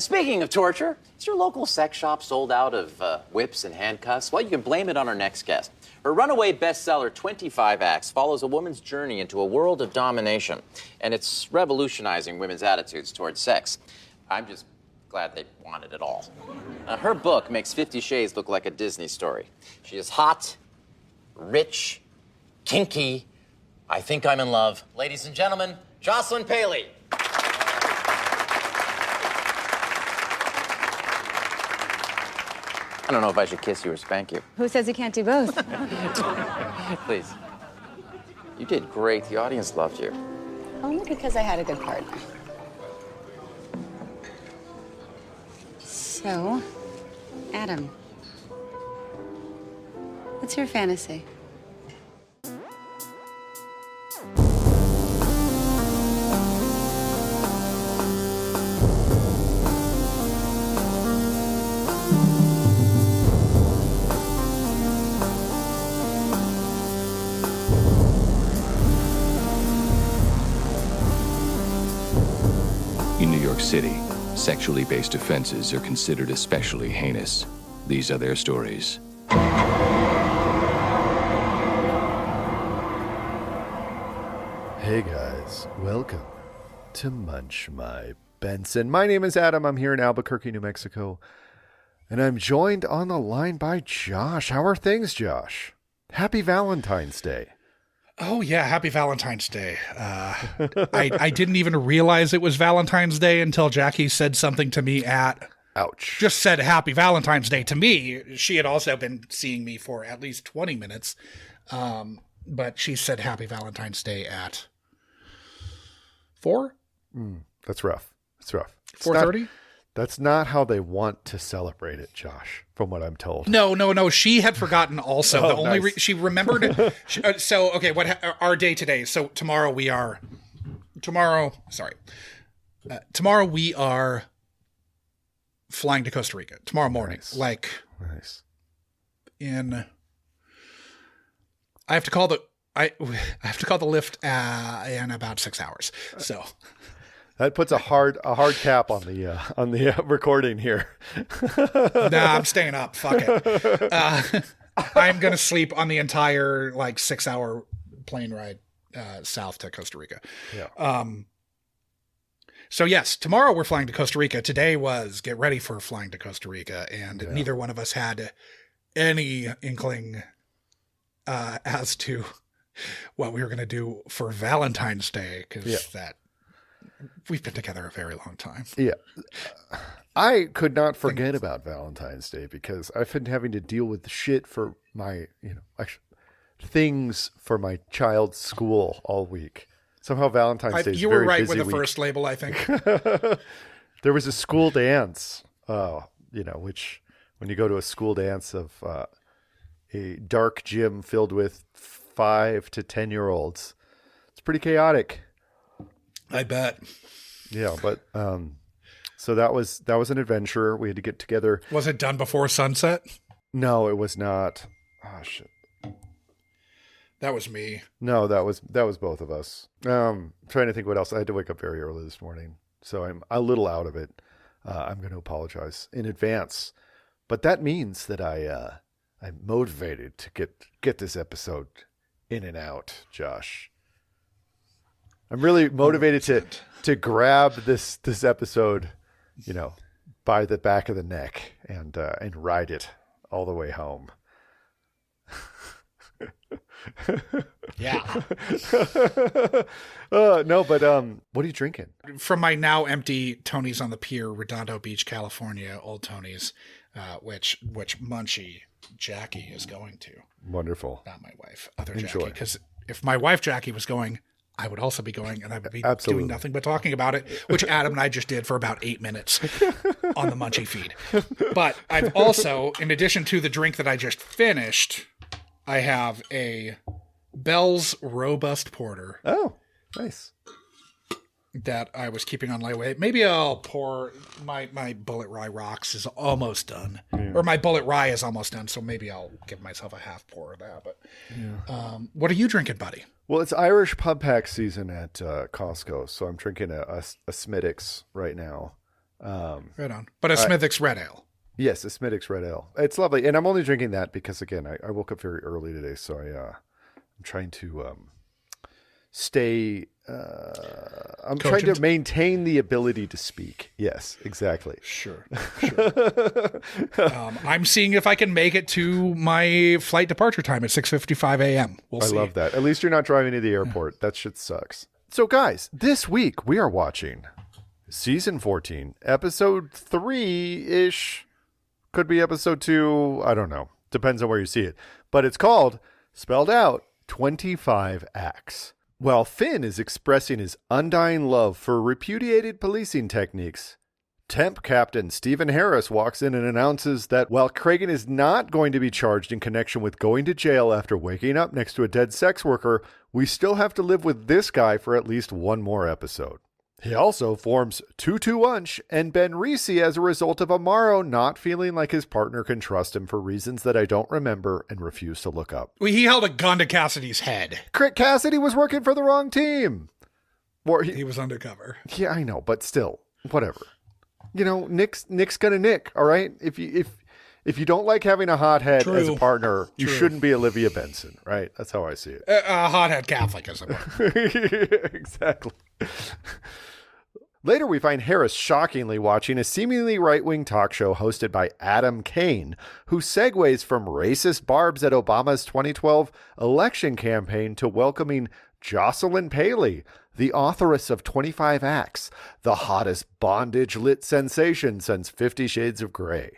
Speaking of torture, is your local sex shop sold out of whips and handcuffs? Well, you can blame it on our next guest. Her runaway bestseller, 25 Acts, follows a woman's journey into a world of domination, and it's revolutionizing women's attitudes towards sex. I'm just glad they wanted it all. Her book makes 50 Shades look like a Disney story. She is hot, rich, kinky. I think I'm in love. Ladies and gentlemen, Jocelyn Paley. I don't know if I should kiss you or spank you. Who says you can't do both? Please. You did great. The audience loved you. Only because I had a good part. So, Adam, what's your fantasy? In New York City, sexually based offenses are considered especially heinous. These are their stories. Hey guys, welcome to Munch My Benson. My name is Adam. I'm here in Albuquerque, New Mexico, and I'm joined on the line by Josh. How are things, Josh? Happy Valentine's Day. Oh, yeah. Happy Valentine's Day. I didn't even realize it was Valentine's Day until Jackie said something to me Ouch. just said Happy Valentine's Day to me. She had also been seeing me for at least 20 minutes. But she said Happy Valentine's Day at 4? That's rough. It's rough. 4:30? That's not how they want to celebrate it, Josh, from what I'm told. No. She had forgotten also. Oh, nice. She remembered. Okay, our day today. So tomorrow we are flying to Costa Rica tomorrow morning. Nice. Nice. I have to call the lift in about 6 hours. So That puts a hard cap on the recording here. nah, I'm staying up. Fuck it. I'm gonna sleep on the entire 6 hour plane ride south to Costa Rica. Yeah. So yes, tomorrow we're flying to Costa Rica. Today was get ready for flying to Costa Rica, and neither one of us had any inkling as to what we were going to do for Valentine's Day, because we've been together a very long time. Yeah. I could not forget about Valentine's Day because I've been having to deal with shit for my, things for my child's school all week. Somehow Valentine's Day is you very were right busy with the week. first label, I think. There was a school dance, which when you go to a school dance of a dark gym filled with 5 to 10-year-olds, it's pretty chaotic. I bet. Yeah, but so that was an adventure. We had to get together. Was it done before sunset? No, it was not. Oh shit. That was me. No, that was both of us. Trying to think what else. I had to wake up very early this morning, so I'm a little out of it. I'm going to apologize in advance, but that means that I'm motivated to get this episode in and out, Josh. I'm really motivated to grab this episode, by the back of the neck and ride it all the way home. Yeah. No, but what are you drinking? From my now empty Tony's on the Pier, Redondo Beach, California, Old Tony's, which Munchy Jackie is going to. Wonderful. Not my wife, other Enjoy. Jackie. Because if my wife Jackie was going, I would also be going, and I would be Absolutely. doing nothing but talking about it, which Adam and I just did for about 8 minutes on the Munchy feed. But I've also, in addition to the drink that I just finished, I have a Bell's Robust Porter. Oh, nice. That I was keeping on layaway. Maybe I'll pour my Bullet Rye Rocks is almost done, or my Bullet Rye is almost done. So maybe I'll give myself a half pour of that. But what are you drinking, buddy? Well, it's Irish pub pack season at Costco, so I'm drinking a Smittix right now. Right on. But a Smithwick's Red Ale. Yes, a Smithwick's Red Ale. It's lovely. And I'm only drinking that because, again, I woke up very early today, so I'm trying to stay... I'm trying to maintain the ability to speak. Yes, exactly. Sure. I'm seeing if I can make it to my flight departure time at 6:55 a.m. We'll see. I love that. At least you're not driving to the airport. That shit sucks. So, guys, this week we are watching Season 14, Episode 3-ish. Could be Episode 2. I don't know. Depends on where you see it. But it's called, spelled out, 25 Acts. While Finn is expressing his undying love for repudiated policing techniques, Temp Captain Stephen Harris walks in and announces that while Kragan is not going to be charged in connection with going to jail after waking up next to a dead sex worker, we still have to live with this guy for at least one more episode. He also forms Tutu Munch and Ben Reese as a result of Amaro not feeling like his partner can trust him for reasons that I don't remember and refuse to look up. He held a gun to Cassidy's head. Cassidy was working for the wrong team. Or he was undercover. Yeah, I know, but still, whatever. You know, Nick's gonna Nick, all right? If you don't like having a hothead as a partner, you shouldn't be Olivia Benson, right? That's how I see it. A hothead Catholic as a partner. Exactly. Later, we find Harris shockingly watching a seemingly right-wing talk show hosted by Adam Kane, who segues from racist barbs at Obama's 2012 election campaign to welcoming Jocelyn Paley, the authoress of 25 Acts, the hottest bondage-lit sensation since 50 Shades of Grey.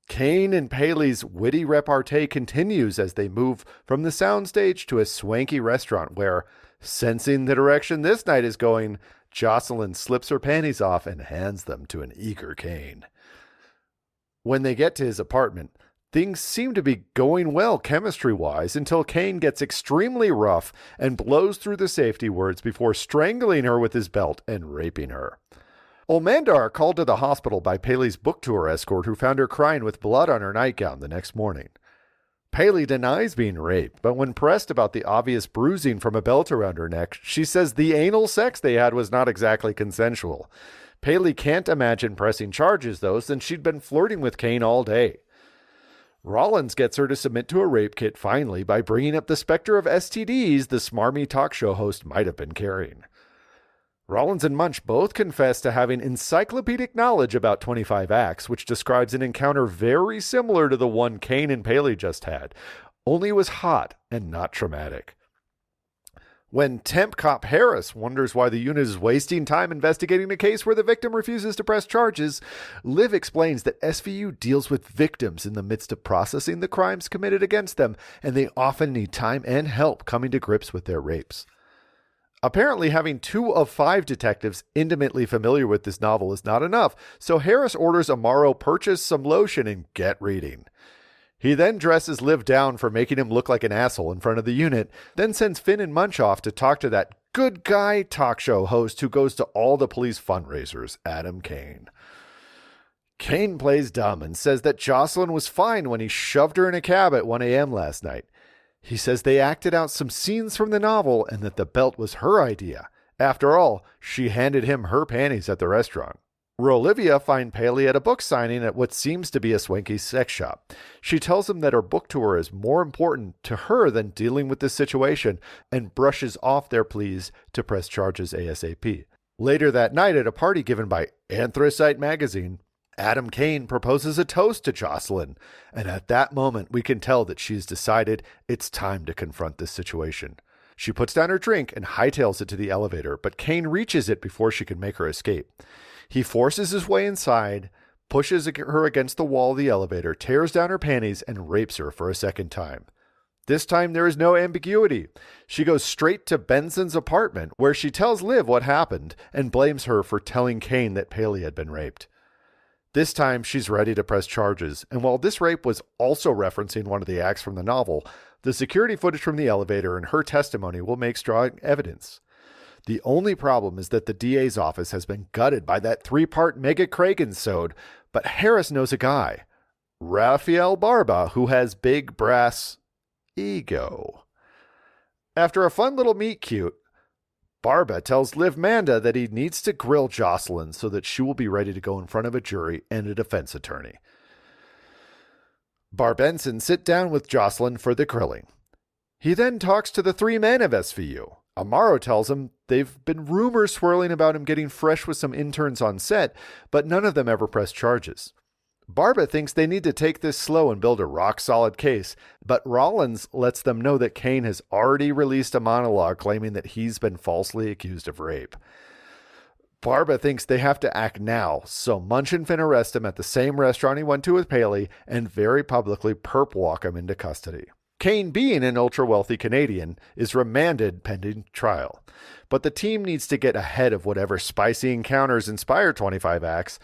Kane and Paley's witty repartee continues as they move from the soundstage to a swanky restaurant where, sensing the direction this night is going, Jocelyn slips her panties off and hands them to an eager Kane. When they get to his apartment, things seem to be going well chemistry-wise until Kane gets extremely rough and blows through the safety words before strangling her with his belt and raping her. Olmandar called to the hospital by Paley's book tour escort who found her crying with blood on her nightgown the next morning. Paley denies being raped, but when pressed about the obvious bruising from a belt around her neck, she says the anal sex they had was not exactly consensual. Paley can't imagine pressing charges, though, since she'd been flirting with Kane all day. Rollins gets her to submit to a rape kit finally by bringing up the specter of STDs the smarmy talk show host might have been carrying. Rollins and Munch both confess to having encyclopedic knowledge about 25 Acts, which describes an encounter very similar to the one Kane and Paley just had, only it was hot and not traumatic. When Temp Cop Harris wonders why the unit is wasting time investigating a case where the victim refuses to press charges, Liv explains that SVU deals with victims in the midst of processing the crimes committed against them, and they often need time and help coming to grips with their rapes. Apparently, having 2 of 5 detectives intimately familiar with this novel is not enough, so Harris orders Amaro purchase some lotion and get reading. He then dresses Liv down for making him look like an asshole in front of the unit, then sends Finn and Munch off to talk to that good guy talk show host who goes to all the police fundraisers, Adam Kane. Kane plays dumb and says that Jocelyn was fine when he shoved her in a cab at 1 a.m. last night. He says they acted out some scenes from the novel and that the belt was her idea. After all, she handed him her panties at the restaurant. Olivia finds Paley at a book signing at what seems to be a swanky sex shop. She tells him that her book tour is more important to her than dealing with this situation and brushes off their pleas to press charges ASAP. Later that night at a party given by Anthracite magazine, Adam Kane proposes a toast to Jocelyn, and at that moment we can tell that she's decided it's time to confront this situation. She puts down her drink and hightails it to the elevator, but Kane reaches it before she can make her escape. He forces his way inside, pushes her against the wall of the elevator, tears down her panties, and rapes her for a second time. This time there is no ambiguity. She goes straight to Benson's apartment, where she tells Liv what happened and blames her for telling Kane that Paley had been raped. This time, she's ready to press charges, and while this rape was also referencing one of the acts from the novel, the security footage from the elevator and her testimony will make strong evidence. The only problem is that the DA's office has been gutted by that 3-part Mega Kragan-sode, but Harris knows a guy, Raphael Barba, who has big brass ego. After a fun little meet cute, Barba tells Liv Manda that he needs to grill Jocelyn so that she will be ready to go in front of a jury and a defense attorney. Barb Ensign sit down with Jocelyn for the grilling. He then talks to the three men of SVU. Amaro tells him they've been rumors swirling about him getting fresh with some interns on set, but none of them ever pressed charges. Barba thinks they need to take this slow and build a rock-solid case, but Rollins lets them know that Kane has already released a monologue claiming that he's been falsely accused of rape. Barba thinks they have to act now, so Munch and Finn arrest him at the same restaurant he went to with Paley and very publicly perp walk him into custody. Kane, being an ultra-wealthy Canadian, is remanded pending trial. But the team needs to get ahead of whatever spicy encounters inspire 25 acts.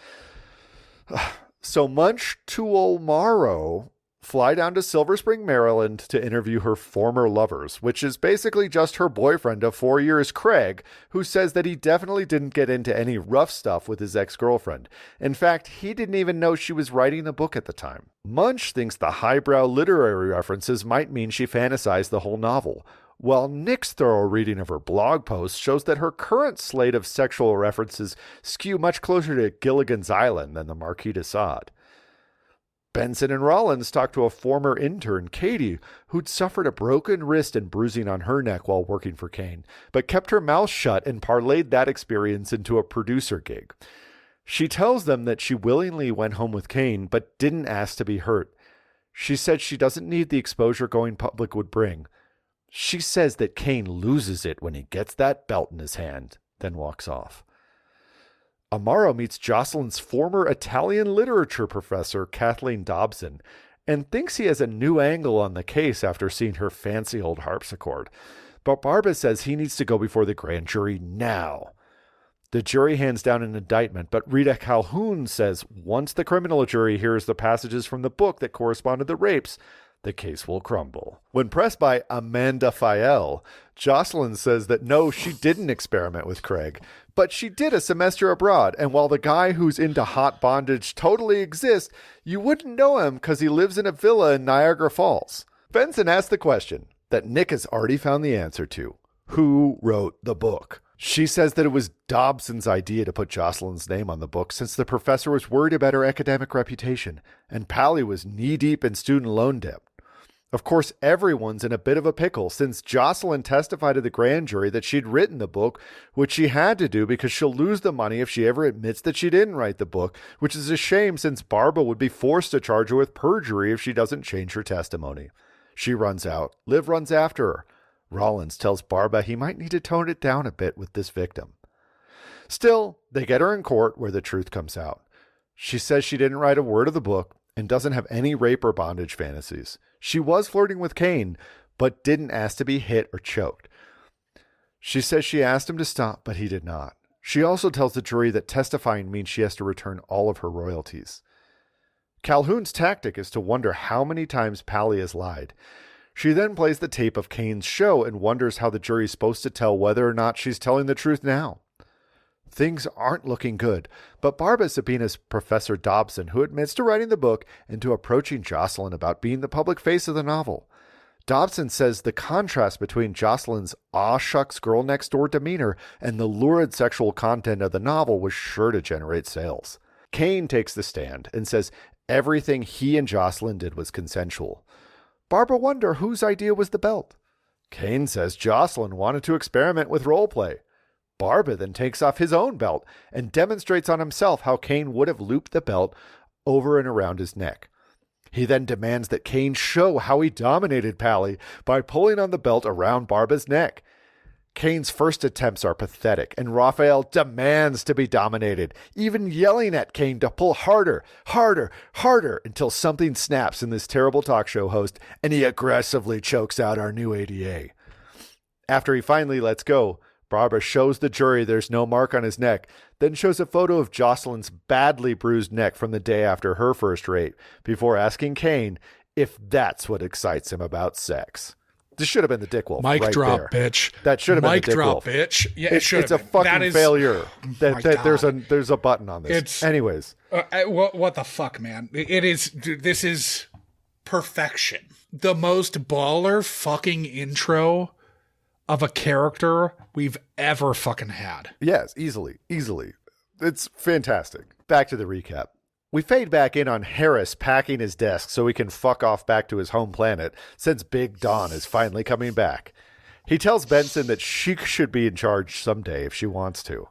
So Munch to Amaro fly down to Silver Spring, Maryland to interview her former lovers, which is basically just her boyfriend of 4 years, Craig, who says that he definitely didn't get into any rough stuff with his ex-girlfriend. In fact, he didn't even know she was writing a book at the time. Munch thinks the highbrow literary references might mean she fantasized the whole novel, while Nick's thorough reading of her blog post shows that her current slate of sexual references skew much closer to Gilligan's Island than the Marquis de Sade. Benson and Rollins talked to a former intern, Katie, who'd suffered a broken wrist and bruising on her neck while working for Kane, but kept her mouth shut and parlayed that experience into a producer gig. She tells them that she willingly went home with Kane, but didn't ask to be hurt. She said she doesn't need the exposure going public would bring. She says that Kane loses it when he gets that belt in his hand, then walks off. Amaro meets Jocelyn's former Italian literature professor, Kathleen Dobson, and thinks he has a new angle on the case after seeing her fancy old harpsichord. But Barba says he needs to go before the grand jury now. The jury hands down an indictment, but Rita Calhoun says once the criminal jury hears the passages from the book that correspond to the rapes, the case will crumble. When pressed by Amanda Fael, Jocelyn says that no, she didn't experiment with Craig, but she did a semester abroad, and while the guy who's into hot bondage totally exists, you wouldn't know him because he lives in a villa in Niagara Falls. Benson asked the question that Nick has already found the answer to. Who wrote the book? She says that it was Dobson's idea to put Jocelyn's name on the book since the professor was worried about her academic reputation, and Pally was knee-deep in student loan debt. Of course, everyone's in a bit of a pickle since Jocelyn testified to the grand jury that she'd written the book, which she had to do because she'll lose the money if she ever admits that she didn't write the book, which is a shame since Barba would be forced to charge her with perjury if she doesn't change her testimony. She runs out. Liv runs after her. Rollins tells Barba he might need to tone it down a bit with this victim. Still, they get her in court where the truth comes out. She says she didn't write a word of the book and doesn't have any rape or bondage fantasies. She was flirting with Kane, but didn't ask to be hit or choked. She says she asked him to stop, but he did not. She also tells the jury that testifying means she has to return all of her royalties. Calhoun's tactic is to wonder how many times Pally has lied. She then plays the tape of Kane's show and wonders how the jury's supposed to tell whether or not she's telling the truth now. Things aren't looking good, but Barba subpoenas Professor Dobson, who admits to writing the book and to approaching Jocelyn about being the public face of the novel. Dobson says the contrast between Jocelyn's aw-shucks girl-next-door demeanor and the lurid sexual content of the novel was sure to generate sales. Kane takes the stand and says everything he and Jocelyn did was consensual. Barba wonders whose idea was the belt. Kane says Jocelyn wanted to experiment with roleplay. Barba then takes off his own belt and demonstrates on himself how Kane would have looped the belt over and around his neck. He then demands that Kane show how he dominated Pally by pulling on the belt around Barba's neck. Kane's first attempts are pathetic, and Raphael demands to be dominated, even yelling at Kane to pull harder, harder, harder, until something snaps in this terrible talk show host, and he aggressively chokes out our new ADA. After he finally lets go, Barba shows the jury there's no mark on his neck, then shows a photo of Jocelyn's badly bruised neck from the day after her first rape, before asking Kane if that's what excites him about sex. This should have been the Dick Wolf. Mic right drop, there. bitch. That should have been the Mic Dick drop, Wolf. bitch. Yeah, it should It's have a been. fucking failure. There's a button on this. Anyways. What the fuck, man? This is perfection. The most baller fucking intro of a character we've ever fucking had. Yes, easily. It's fantastic. Back to the recap. We fade back in on Harris packing his desk so he can fuck off back to his home planet since Big Dawn is finally coming back. He tells Benson that she should be in charge someday if she wants to.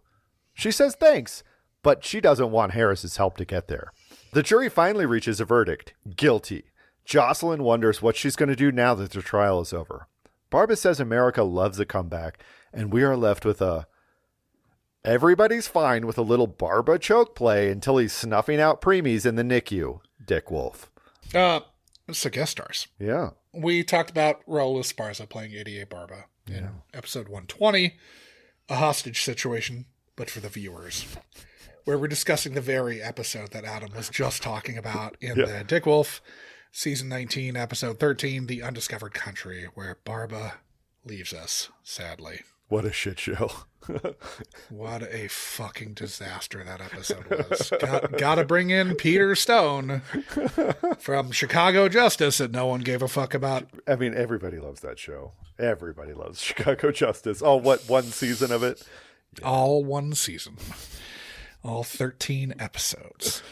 She says thanks, but she doesn't want Harris's help to get there. The jury finally reaches a verdict, guilty. Jocelyn wonders what she's going to do now that the trial is over. Barba says America loves a comeback, and we are left with a... Everybody's fine with a little Barba choke play until he's snuffing out preemies in the NICU. Dick Wolf. So guest stars. Yeah. We talked about Raul Esparza playing 88 Barba in episode 120, a hostage situation, but for the viewers, where we're discussing the very episode that Adam was just talking about in the Dick Wolf, season 19, episode 13, The Undiscovered Country, where Barba leaves us, sadly. What a shit show. What a fucking disaster that episode was. Gotta bring in Peter Stone from Chicago Justice that no one gave a fuck about. I mean, everybody loves that show. Everybody loves Chicago Justice. Oh, what, one season of it? Yeah. All one season. All 13 episodes.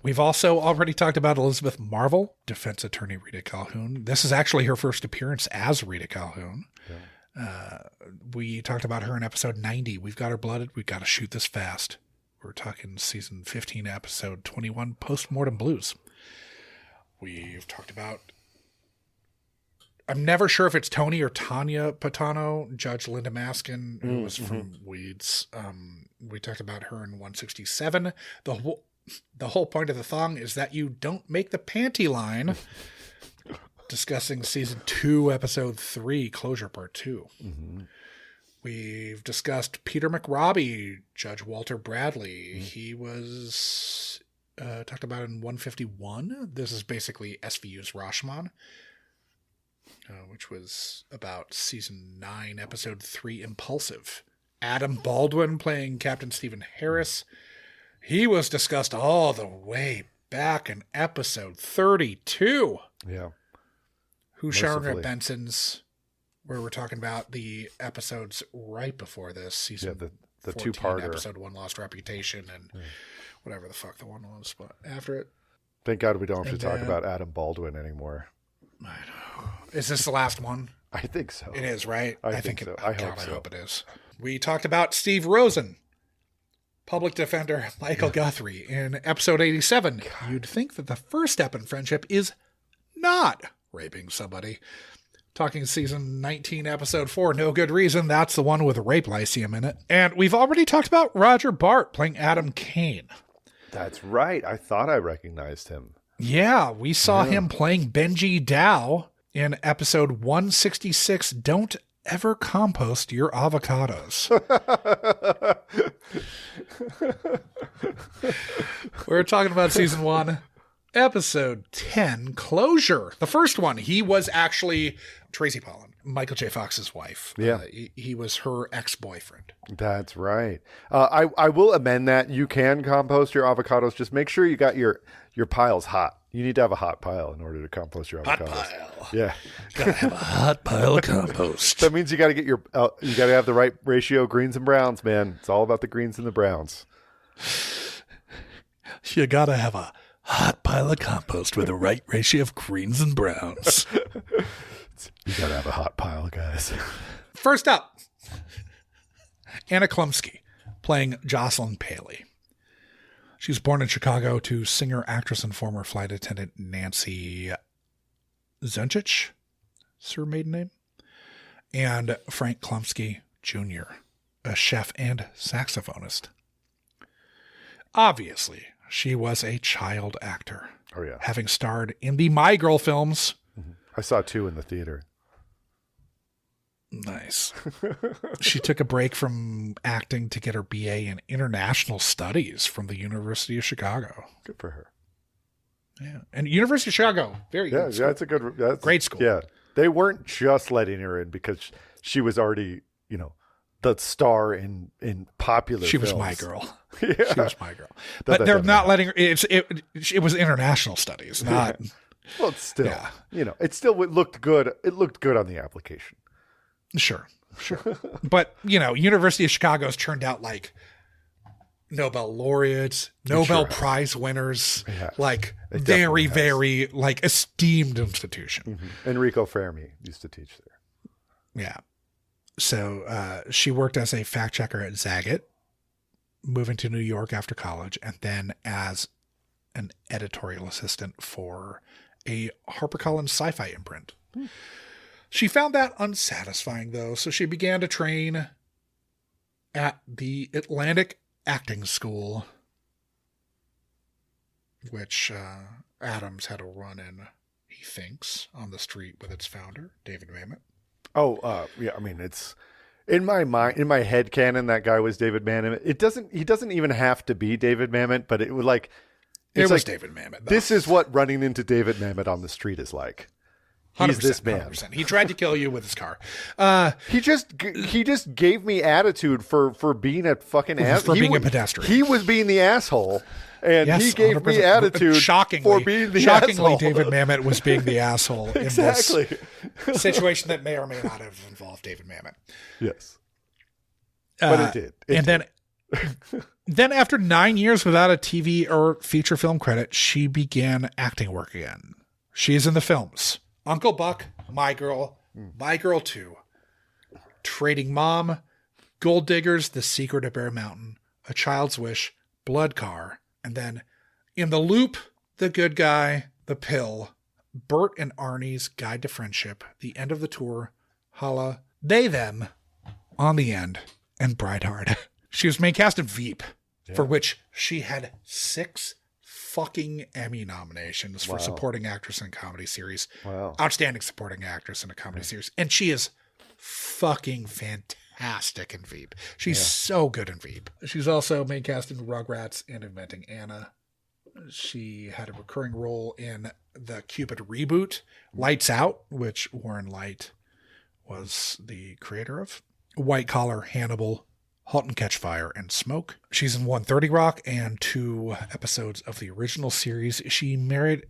We've also already talked about Elizabeth Marvel, defense attorney Rita Calhoun. This is actually her first appearance as Rita Calhoun. Yeah. We talked about her in episode 90. We've got her blooded. We've got to shoot this fast. We're talking season 15, episode 21, Postmortem Blues. We've talked about, I'm never sure if it's Tony or Tanya Patano, Judge Linda Maskin, who was from Weeds. We talked about her in 167. The whole point of the thong is that you don't make the panty line. Discussing season 2, episode 3, Closure Part 2. Mm-hmm. We've discussed Peter McRobbie, Judge Walter Bradley. Mm-hmm. He was talked about in 151. This is basically SVU's Rashomon, which was about season 9, episode 3, Impulsive. Adam Baldwin playing Captain Stephen Harris. He was discussed all the way back in episode 32. Yeah. Who Sharon Benson's, where we're talking about the episodes right before this season. Yeah, the 2-parter. Episode 1, Lost Reputation, and whatever the fuck the one was. But after it. Thank God we don't have to talk about Adam Baldwin anymore. I know. Is this the last one? I think so. It is, right? I think so. I hope it is. We talked about Steve Rosen, public defender Michael Guthrie, in episode 87. God. You'd think that the first step in friendship is not raping somebody. Talking season 19, episode 4, No Good Reason. That's the one with rape lyceum in it. And we've already talked about Roger Bart playing Adam Kane. That's right. I thought I recognized him. Yeah, we saw him playing Benji Dow in episode 166, Don't Ever Compost Your Avocados. We're talking about season 1. Episode 10, Closure. The first one, he was actually Tracy Pollan, Michael J. Fox's wife. Yeah. He was her ex-boyfriend. That's right. I will amend that. You can compost your avocados. Just make sure you got your piles hot. You need to have a hot pile in order to compost your avocados. Hot pile. Yeah. Gotta have a hot pile of compost. That means you got to get you got to have the right ratio of greens and browns, man. It's all about the greens and the browns. You got to have a hot pile of compost with the right ratio of greens and browns. You gotta have a hot pile, guys. First up, Anna Klumsky playing Jocelyn Paley. She was born in Chicago to singer, actress, and former flight attendant Nancy Zunchich, is her maiden name, and Frank Klumsky Jr., a chef and saxophonist. Obviously, she was a child actor. Oh, yeah. Having starred in the My Girl films. Mm-hmm. I saw 2 in the theater. Nice. She took a break from acting to get her BA in International Studies from the University of Chicago. Good for her. Yeah. And University of Chicago, very good school. Yeah, it's a good... great school. Yeah. They weren't just letting her in because she was already, the star in popular films. She was my girl. Yeah. She was my girl. But they're not letting her... It was International Studies, not... Well, it's still, it still looked good. It looked good on the application. Sure. But, University of Chicago's turned out like Nobel laureates, Nobel Prize winners, like very, very like esteemed institution. Enrico Fermi used to teach there. Yeah. So she worked as a fact checker at Zagat, moving to New York after college, and then as an editorial assistant for a HarperCollins sci-fi imprint. She found that unsatisfying, though, so she began to train at the Atlantic Acting School, which Adams had a run-in, he thinks, on the street with its founder, David Mamet. Yeah. I mean, it's in my mind, in my head canon, that guy was David Mamet. He doesn't even have to be David Mamet, but it was like, it was David Mamet. Though. This is what running into David Mamet on the street is like. He's this man. 100%. He tried to kill you with his car. He just gave me attitude for being a fucking ass. For being a pedestrian. He was being the asshole, and he gave 100%. me attitude for being the asshole. David Mamet was being the asshole Exactly. in this situation that may or may not have involved David Mamet. Yes. But it did. And then after 9 years without a TV or feature film credit, she began acting work again. She is in the films Uncle Buck, My Girl, My Girl 2, Trading Mom, Gold Diggers, The Secret of Bear Mountain, A Child's Wish, Blood Car, and then In the Loop, The Good Guy, The Pill, Bert and Arnie's Guide to Friendship, The End of the Tour, Holla, They Them, On the End, and Brideheart. She was main cast in Veep, for which she had 6 fucking Emmy nominations for supporting actress in a comedy series. Wow. Outstanding supporting actress in a comedy series. And she is fucking fantastic in Veep. She's so good in Veep. She's also main cast in Rugrats and Inventing Anna. She had a recurring role in the Cupid reboot, Lights Out, which Warren Leight was the creator of. White Collar, Hannibal, Halt and Catch Fire, and Smoke. She's in 130 Rock and 2 episodes of the original series. She married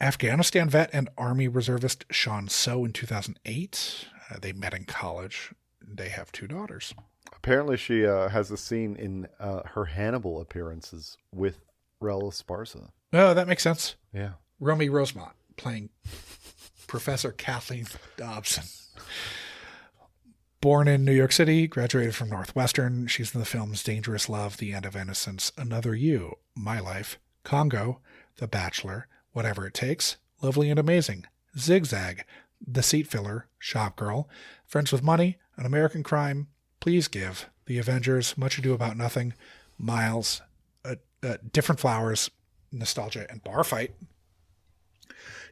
Afghanistan vet and Army reservist Sean So in 2008. They met in college. They have 2 daughters. Apparently she has a scene in her Hannibal appearances with Raul Esparza. Oh, that makes sense. Yeah. Romy Rosemont playing Professor Kathleen Dobson. Born in New York City, graduated from Northwestern. She's in the films Dangerous Love, The End of Innocence, Another You, My Life, Congo, The Bachelor, Whatever It Takes, Lovely and Amazing, Zigzag, The Seat Filler, Shop Girl, Friends with Money, An American Crime, Please Give, The Avengers, Much Ado About Nothing, Miles, Different Flowers, Nostalgia, and Bar Fight.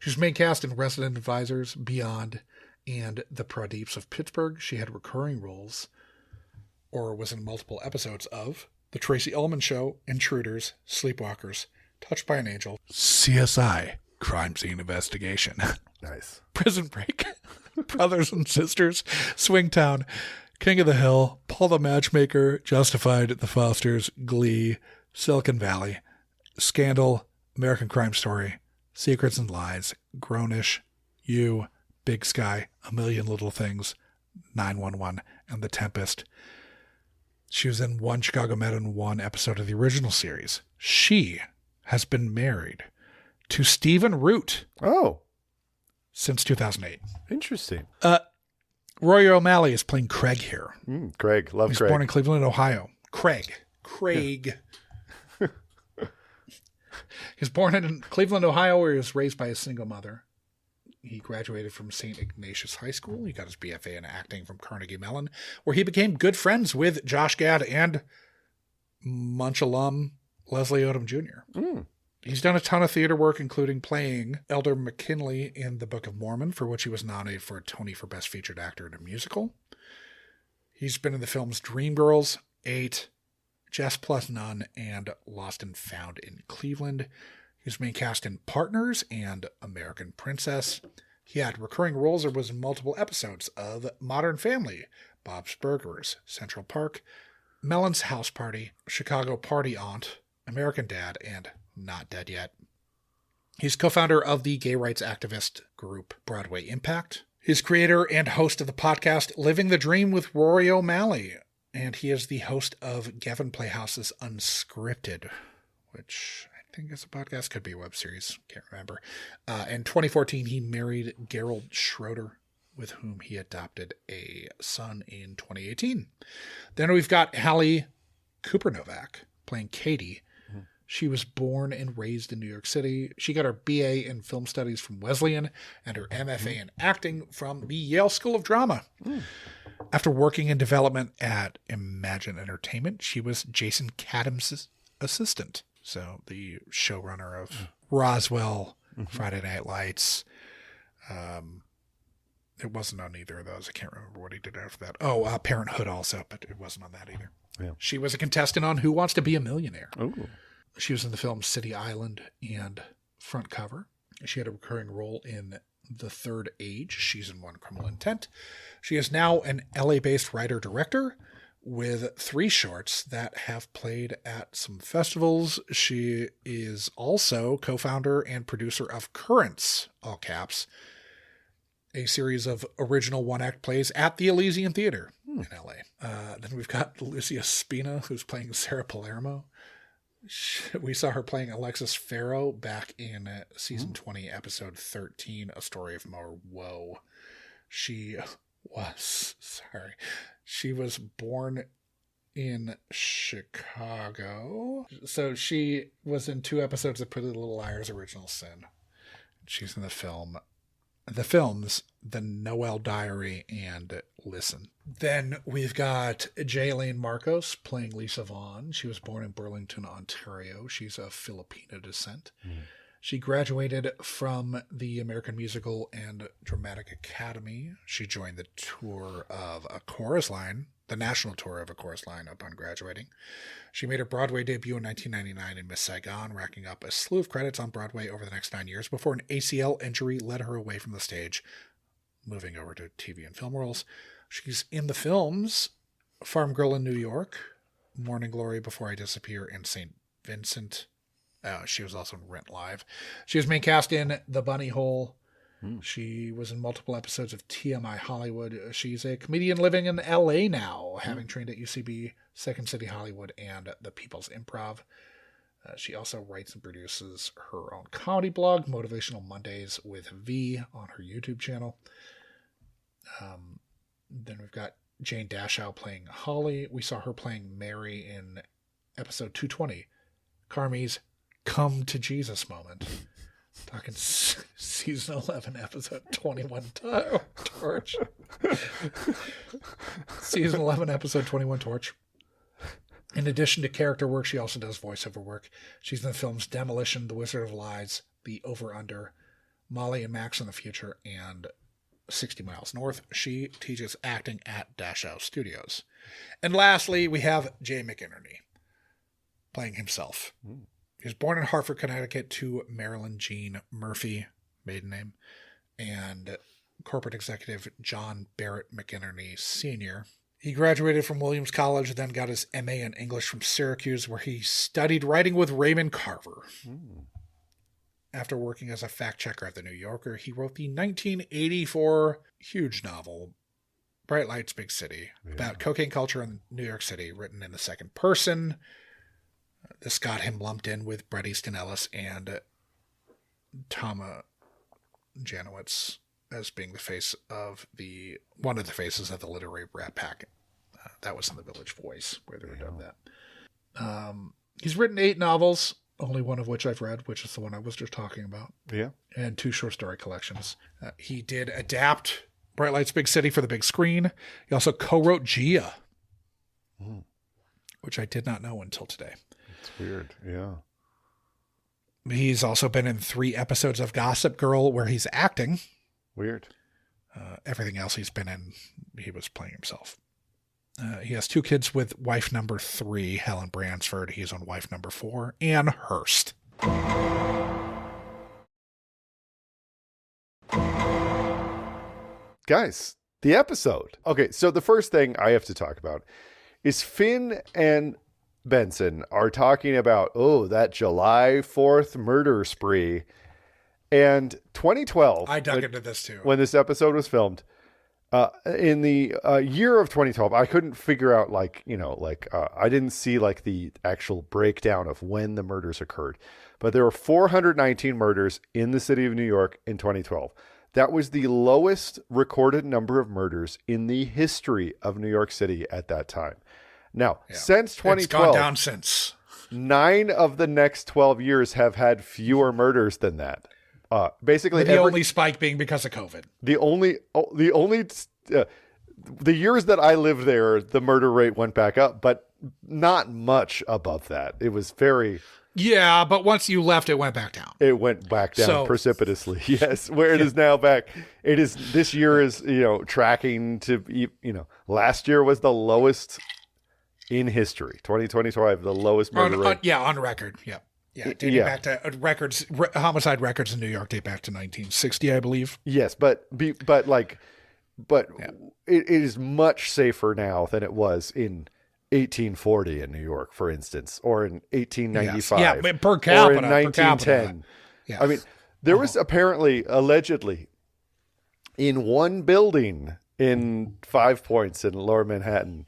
She's main cast in Resident Advisors, Beyond, and The Pradeeps of Pittsburgh. She had recurring roles or was in multiple episodes of The Tracy Ullman Show, Intruders, Sleepwalkers, Touched by an Angel, CSI, Crime Scene Investigation. Nice. Prison Break, Brothers and Sisters, Swingtown, King of the Hill, Paul the Matchmaker, Justified, The Fosters, Glee, Silicon Valley, Scandal, American Crime Story, Secrets and Lies, Grownish, You, Big Sky, A Million Little Things, 911, and The Tempest. She was in 1 Chicago Med and 1 episode of the original series. She has been married to Stephen Root. Oh. Since 2008. Interesting. Roy O'Malley is playing Craig here. Craig. Love He's Craig. born in Cleveland, Ohio. Craig. He was born in Cleveland, Ohio, where he was raised by a single mother. He graduated from St. Ignatius High School. He got his BFA in acting from Carnegie Mellon, where he became good friends with Josh Gad and Munch alum Leslie Odom Jr. He's done a ton of theater work, including playing Elder McKinley in The Book of Mormon, for which he was nominated for a Tony for Best Featured Actor in a Musical. He's been in the films Dreamgirls, 8, Jess Plus None, and Lost and Found in Cleveland. He was main cast in Partners and American Princess. He had recurring roles or was in multiple episodes of Modern Family, Bob's Burgers, Central Park, Melon's House Party, Chicago Party Aunt, American Dad, and Not Dead Yet. He's co-founder of the gay rights activist group Broadway Impact, He's creator and host of the podcast Living the Dream with Rory O'Malley. And he is the host of Gavin Playhouse's Unscripted, which I think is a podcast, could be a web series, can't remember. In 2014, he married Gerald Schroeder, with whom he adopted a son in 2018. Then we've got Hallie Cooper Novak playing Katie. She was born and raised in New York City. She got her BA in film studies from Wesleyan and her MFA in acting from the Yale School of Drama. After working in development at Imagine Entertainment, she was Jason Katims' assistant. So the showrunner of Roswell, Friday Night Lights. It wasn't on either of those. I can't remember what he did after that. Oh, Parenthood also, but it wasn't on that either. Yeah. She was a contestant on Who Wants to Be a Millionaire. Ooh. She was in the film City Island and Front Cover. She had a recurring role in The Third Age. She's in One Criminal Intent. She is now an LA-based writer-director with 3 shorts that have played at some festivals. She is also co-founder and producer of Currents, all caps, a series of original one-act plays at the Elysian Theater in LA. Then we've got Lucia Spina, who's playing Sarah Palermo. We saw her playing Alexis Farrow back in season 20, episode 13, A Story of More Woe. She was born in Chicago. So she was in 2 episodes of Pretty Little Liars Original Sin. She's in the films The Noel Diary and Listen. Then we've got Jaylene Marcos playing Lisa Vaughn. She was born in Burlington, Ontario. She's of Filipino descent. She graduated from the American Musical and Dramatic Academy. She joined the tour of A Chorus Line, the national tour of A Chorus Line, upon graduating. She made her Broadway debut in 1999 in Miss Saigon, racking up a slew of credits on Broadway over the next 9 years before an ACL injury led her away from the stage, moving over to TV and film roles. She's in the films Farm Girl in New York, Morning Glory, Before I Disappear, and St. Vincent. She was also in Rent Live. She was main cast in The Bunny Hole. She was in multiple episodes of TMI Hollywood. She's a comedian living in LA now, having trained at UCB, Second City Hollywood, and the People's Improv. She also writes and produces her own comedy blog, Motivational Mondays with V, on her YouTube channel. Then we've got Jane Dashow playing Holly. We saw her playing Mary in episode 220, Carmi's Come to Jesus moment. Talking season 11, episode 21 Torch. Season 11, episode 21 Torch. In addition to character work, she also does voiceover work. She's in the films Demolition, The Wizard of Lies, The Over-Under, Molly and Max in the Future, and 60 Miles North. She teaches acting at Dashow Studios. And lastly, we have Jay McInerney playing himself. He was born in Hartford, Connecticut to Marilyn Jean Murphy, maiden name, and corporate executive John Barrett McInerney Sr. He graduated from Williams College, then got his MA in English from Syracuse, where he studied writing with Raymond Carver. After working as a fact checker at The New Yorker, he wrote the 1984 huge novel, Bright Lights, Big City, about cocaine culture in New York City, written in the second person. This got him lumped in with Bret Easton Ellis and Tama Janowitz as being one of the faces of the literary Rat Pack. That was in The Village Voice, where they were dubbed that. He's written 8 novels, only one of which I've read, which is the one I was just talking about. Yeah. And 2 short story collections. He did adapt Bright Lights, Big City for the big screen. He also co-wrote Gia, which I did not know until today. It's weird, yeah. He's also been in 3 episodes of Gossip Girl where he's acting. Weird. Everything else he's been in, he was playing himself. He has 2 kids with wife number 3, Helen Bransford. He's on wife number 4, Ann Hurst. Guys, the episode. Okay, so the first thing I have to talk about is Finn and Benson are talking about, that July 4th murder spree. And 2012, I dug into this too. when this episode was filmed, in the year of 2012, I couldn't figure out I didn't see like the actual breakdown of when the murders occurred, but there were 419 murders in the city of New York in 2012. That was the lowest recorded number of murders in the history of New York City at that time. Now, since 2012, it's gone down since. 9 of the next 12 years have had fewer murders than that. Basically, The only spike being because of COVID. The years that I lived there, the murder rate went back up, but not much above that. It was very... Yeah, but once you left, it went back down. It went back down precipitously. Yes, where it is now back. It is, this year is, tracking to, last year was the lowest in history. 2025, the lowest murder rate. On record. Yeah. Yeah, dating back to records, homicide records in New York date back to 1960, I believe. Yes, but it is much safer now than it was in 1840 in New York, for instance, or in 1895. Yes. Yeah, per capita. Or in 1910. Yeah. I mean, there was apparently, allegedly, in one building in 5 Points in Lower Manhattan,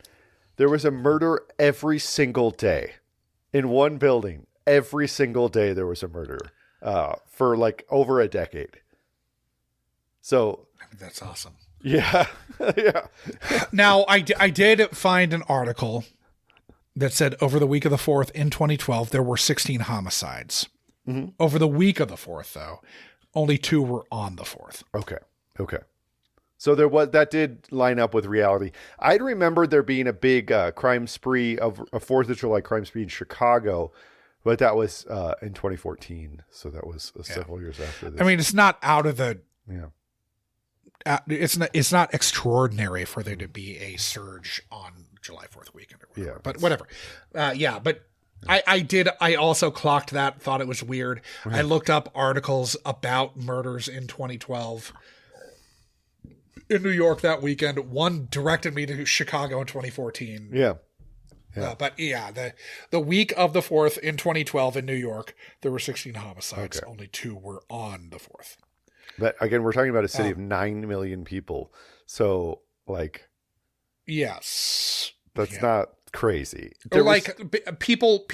there was a murder every single day. In one building, every single day there was a murder for like over a decade. So that's awesome. Yeah. Yeah. Now, I did find an article that said over the week of the 4th in 2012, there were 16 homicides. Mm-hmm. Over the week of the 4th, though, only 2 were on the 4th. Okay. So that did line up with reality. I remember there being a big crime spree, of a 4th of July crime spree in Chicago, but that was in 2014. So that was several years after this. I mean, it's not out of the... Yeah. It's not extraordinary for there to be a surge on July 4th weekend or whatever. Yeah, but whatever. I also clocked that, thought it was weird. Right. I looked up articles about murders in 2012 in New York that weekend. One directed me to Chicago in 2014. Yeah. The week of the 4th in 2012 in New York, there were 16 homicides. Okay. Only 2 were on the 4th. But again, we're talking about a city of 9 million people. So, like, yes, that's not crazy. People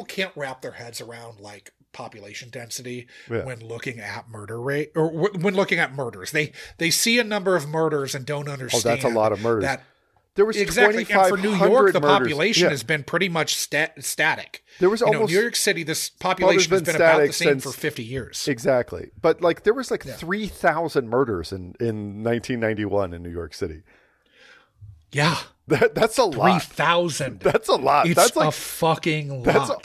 can't wrap their heads around like population density when looking at murder rate or when looking at murders. They see a number of murders and don't understand. Oh, that's a lot of murders. There was exactly, and for New York, the population has been pretty much static. There was almost New York City. This population has been about the same for 50 years. Exactly, but like there was 3,000 murders in 1991 in New York City. Yeah, that's a lot. 3,000. That's a lot. That's like a fucking lot.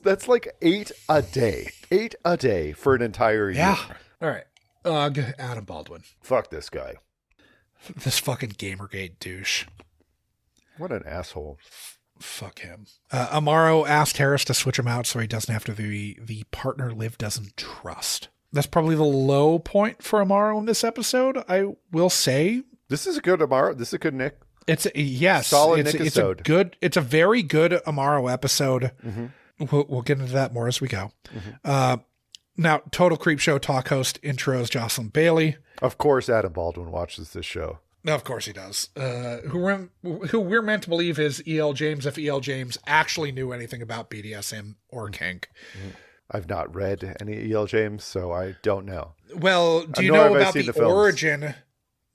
That's like 8 a day. 8 a day for an entire year. Yeah. All right. Adam Baldwin. Fuck this guy. This fucking Gamergate douche. What an asshole. Fuck him. Amaro asked Harris to switch him out so he doesn't have to be the partner Liv doesn't trust. That's probably the low point for Amaro in this episode, I will say. This is a good Amaro. This is a good Nick. Solid Nick episode. It's a very good Amaro episode. Mm-hmm. We'll get into that more as we go. Mm-hmm. Now, Total Creep Show talk host intros Jocelyn Bailey. Of course, Adam Baldwin watches this show. Of course he does. Who we're meant to believe is E.L. James, if E.L. James actually knew anything about BDSM or kink. I've not read any E.L. James, so I don't know. Well, do you know about the origin?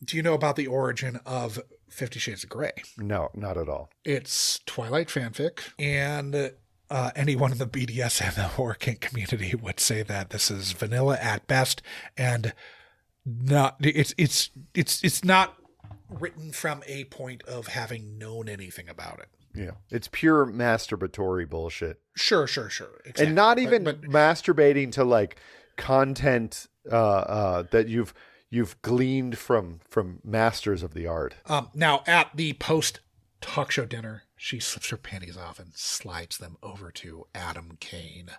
Do you know about the origin of 50 Shades of Grey? No, not at all. It's Twilight fanfic, and anyone in the BDSM or kink community would say that this is vanilla at best, and not it's not written from a point of having known anything about it. Yeah, it's pure masturbatory bullshit. Sure. Exactly. And not even masturbating to like content that you've gleaned from masters of the art. Now at the post talk show dinner, she slips her panties off and slides them over to Adam Kane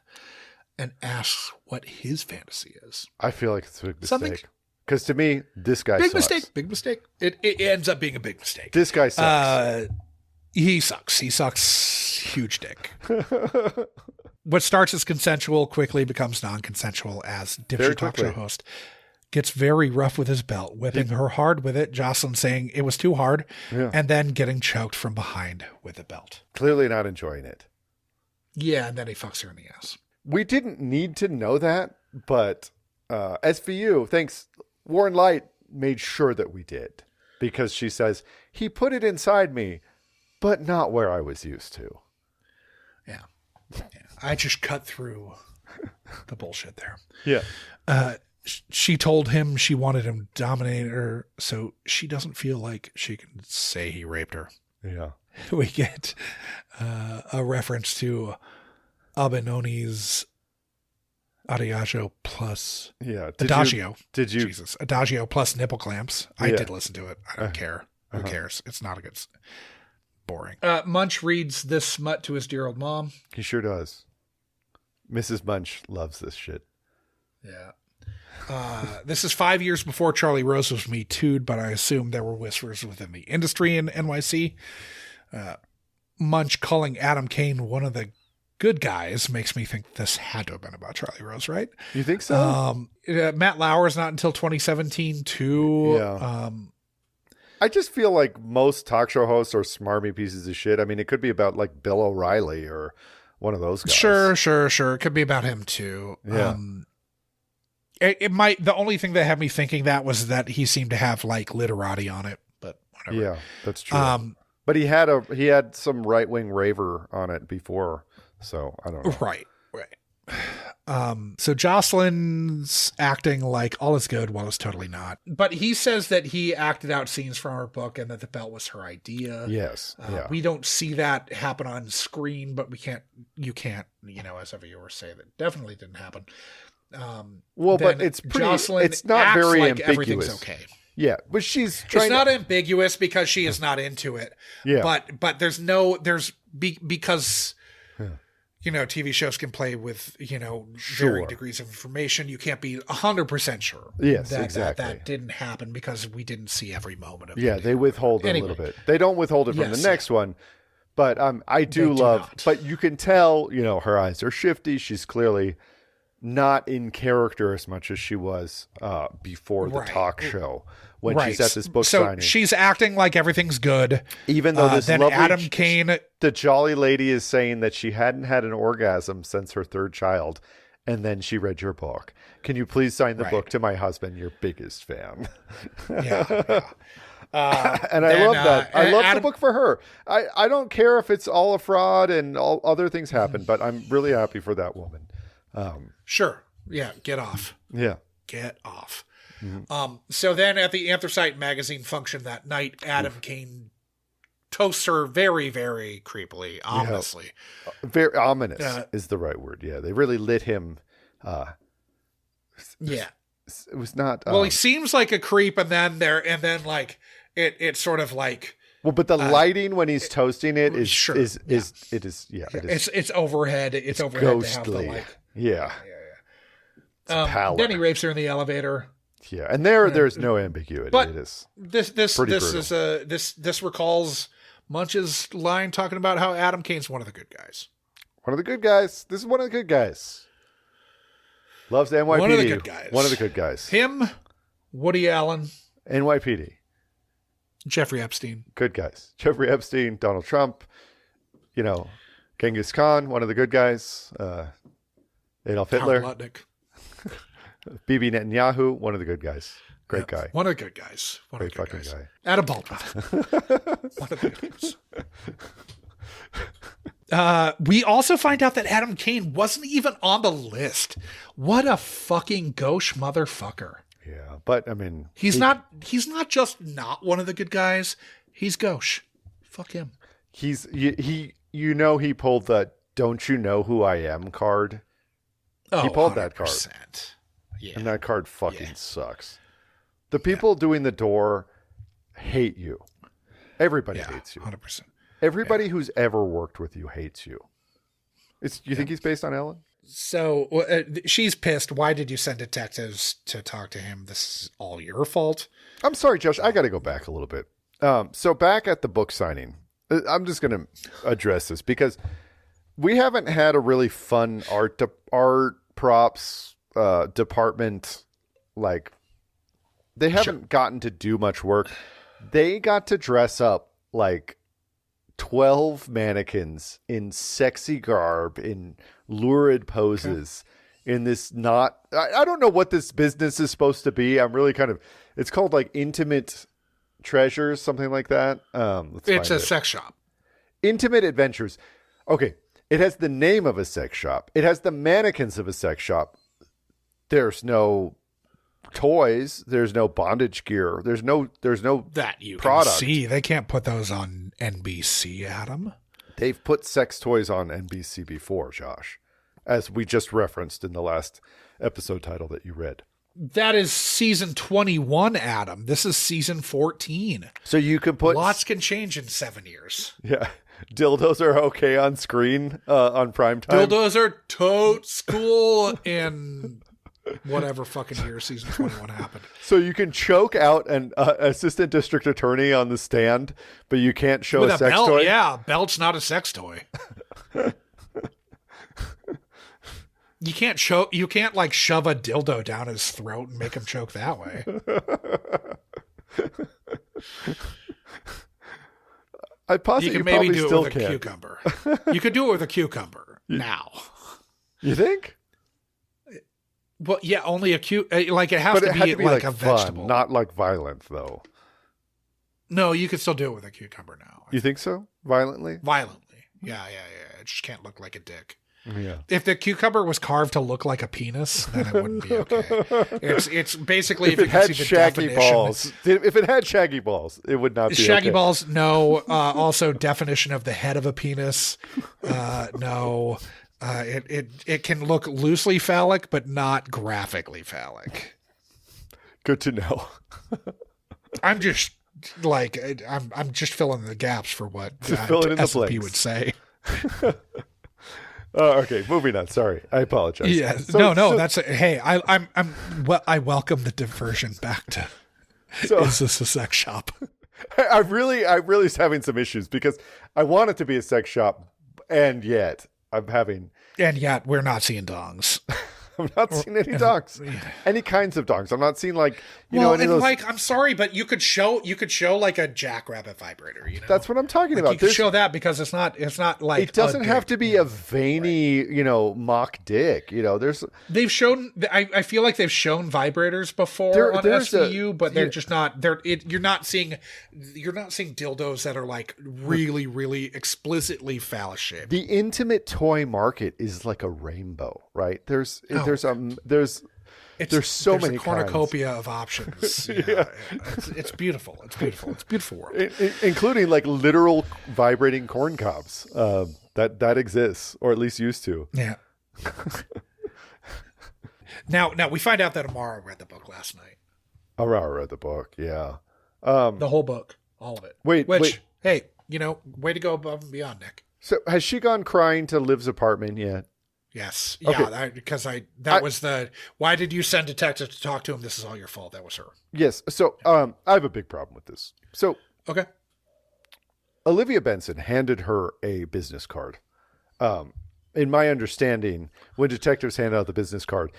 and asks what his fantasy is. I feel like it's a big mistake. Because to me, this guy sucks. Big mistake. It ends up being a big mistake. This guy sucks. He sucks. Huge dick. what starts as consensual quickly becomes non-consensual as dipshit talk show host gets very rough with his belt, whipping her hard with it, Jocelyn saying it was too hard, and then getting choked from behind with the belt. Clearly not enjoying it. Yeah, and then he fucks her in the ass. We didn't need to know that, but SVU, thanks, Warren Light made sure that we did. Because she says, he put it inside me, but not where I was used to. Yeah. I just cut through the bullshit there. Yeah. She told him she wanted him to dominate her, so she doesn't feel like she can say he raped her. Yeah. We get a reference to Abenoni's Adagio plus Adagio. Did you? Jesus. Adagio plus nipple clamps. I did listen to it. I don't care. Who cares? It's not a good... Boring. Munch reads this smut to his dear old mom. He sure does. Mrs. Munch loves this shit. Yeah. This is 5 years before Charlie Rose was Me Too'd, but I assume there were whispers within the industry in NYC. Munch calling Adam Kane one of the good guys makes me think this had to have been about Charlie Rose, right? You think so? Matt Lauer's not until 2017 too. Yeah. I just feel like most talk show hosts are smarmy pieces of shit. I mean, it could be about like Bill O'Reilly or one of those guys. Sure. It could be about him too. Yeah. It might. The only thing that had me thinking that was that he seemed to have like literati on it, but whatever. Yeah, that's true. But he had some right wing raver on it before, so I don't know. Right. So Jocelyn's acting like all is good while it's totally not. But he says that he acted out scenes from her book and that the belt was her idea. Yes. We don't see that happen on screen, but you can't, as a viewer, say that definitely didn't happen. But it's pretty, Jocelyn it's not acts very like ambiguous. Everything's okay. Yeah, but she's trying. It's not ambiguous because she is not into it. Yeah. But because TV shows can play with, varying degrees of information. You can't be 100% sure. Yes, that, exactly. That didn't happen because we didn't see every moment of it. Yeah, they withhold it a little bit. They don't withhold it from the next one. But I do love, but you can tell, her eyes are shifty. She's clearly not in character as much as she was before the talk show when she's at this book signing. So she's acting like everything's good. Even though this lovely Adam Kane, the jolly lady, is saying that she hadn't had an orgasm since her third child, and then she read your book. Can you please sign the book to my husband, your biggest fan? Yeah. And I love that. I love the book for her. I don't care if it's all a fraud and all other things happen, but I'm really happy for that woman. Sure. Yeah. Get off. Yeah. Get off. Mm-hmm. So then at the Anthracite magazine function that night, Adam Kane toasts her very, very creepily, ominously. Very ominous is the right word. Yeah. They really lit him. Yeah. It was not. Well, he seems like a creep, and then like it's sort of like. Well, but the lighting when he's toasting it is it's overhead. It's overhead ghostly. To have the Yeah. Then he rapes her in the elevator. Yeah, and there's no ambiguity. But it is this recalls Munch's line talking about how Adam Kane's one of the good guys. One of the good guys. This is one of the good guys. Loves the NYPD. One of the good guys. One of the good guys. Him, Woody Allen, NYPD. Jeffrey Epstein. Good guys. Jeffrey Epstein, Donald Trump, Genghis Khan, one of the good guys. Adolf Hitler. Howard Lutnick. Bibi Netanyahu, one of the good guys. Great guy. One of the good guys. Great fucking guy. Adam Baldwin. One of the good guys. We also find out that Adam Kane wasn't even on the list. What a fucking gauche motherfucker. Yeah, but I mean, he's not just not one of the good guys. He's gauche. Fuck him. He pulled the "Don't you know who I am" card. He pulled 100%. That card. Yeah. And that card fucking sucks. The people doing the door hate you. Everybody hates you. 100%. Everybody who's ever worked with you hates you. You think he's based on Ellen? So she's pissed. Why did you send detectives to talk to him? This is all your fault. I'm sorry, Josh. I got to go back a little bit. So back at the book signing, I'm just going to address this because we haven't had a really fun art props department. Like, they haven't gotten to do much work. They got to dress up like 12 mannequins in sexy garb, in lurid poses, in this I don't know what this business is supposed to be. I'm really it's called like Intimate Treasures, something like that. It's a sex shop. Intimate Adventures. Okay. It has the name of a sex shop. It has the mannequins of a sex shop. There's no toys. There's no bondage gear. There's no that you product. Can see. They can't put those on NBC, Adam. They've put sex toys on NBC before, Josh, as we just referenced in the last episode title that you read. That is season 21, Adam. This is season 14. So you can put... Lots can change in 7 years. Yeah. Dildos are okay on screen on primetime. Dildos are totes cool in whatever fucking year season 21 happened. So you can choke out an assistant district attorney on the stand, but you can't show With a sex belt, toy? Yeah, belt's not a sex toy. You can't like shove a dildo down his throat and make him choke that way. I posit you can maybe do it with can. a cucumber. You could do it with a cucumber now. You think? Well, yeah, only like it has to be like a fun, vegetable, not like violent though. No, you could still do it with a cucumber now. You think so? Violently? Violently. Yeah. It just can't look like a dick. Yeah. If the cucumber was carved to look like a penis, then it wouldn't be okay. It's basically if it had shaggy balls. If it had shaggy balls, it would not be shaggy okay. balls. No. Also, definition of the head of a penis. No. It can look loosely phallic, but not graphically phallic. Good to know. I'm just I'm just filling the gaps for what S&P would say. Okay, moving on. Sorry, I apologize. Yeah, that's hey. I welcome the diversion back to. Is this a sex shop? I'm really having some issues because I want it to be a sex shop, and yet we're not seeing dongs. I'm not seeing any dogs, any kinds of dogs. I'm not seeing any of those. Like, I'm sorry, but you could show like a jackrabbit vibrator. You know, that's what I'm talking about. You could show that because it's not like it doesn't have to be a veiny, mock dick. They've shown. I feel like they've shown vibrators before on SVU, but they're just not. You're not seeing dildos that are like really, really explicitly phallus shaped. The intimate toy market is like a rainbow, right? There's so many a cornucopia of options. Yeah. It's beautiful. It's beautiful. It's a beautiful world, including like literal vibrating corn cobs that exists, or at least used to. Yeah. Now we find out that Amaro read the book last night. Amaro read the book. Yeah. The whole book, all of it. Wait. Hey, way to go above and beyond, Nick. So has she gone crying to Liv's apartment yet? Yes. Okay. Yeah, because why did you send detectives to talk to him? This is all your fault. That was her. Yes. So I have a big problem with this. So okay. Olivia Benson handed her a business card. In my understanding, when detectives hand out the business card,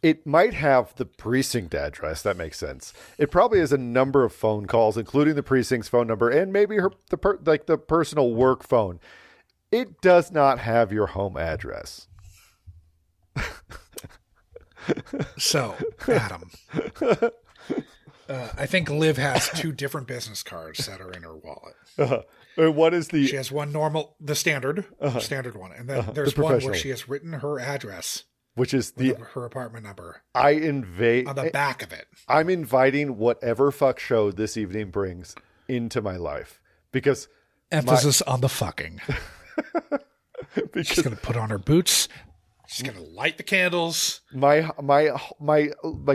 it might have the precinct address. That makes sense. It probably has a number of phone calls, including the precinct's phone number and maybe the personal work phone. It does not have your home address. So, Adam, I think Liv has two different business cards that are in her wallet. What is She has one normal, the standard one, and then there's one where she has written her address, which is her apartment number. I invade on the back of it. I'm inviting whatever fuck show this evening brings into my life because emphasis on the fucking. She's gonna put on her boots. She's gonna light the candles. My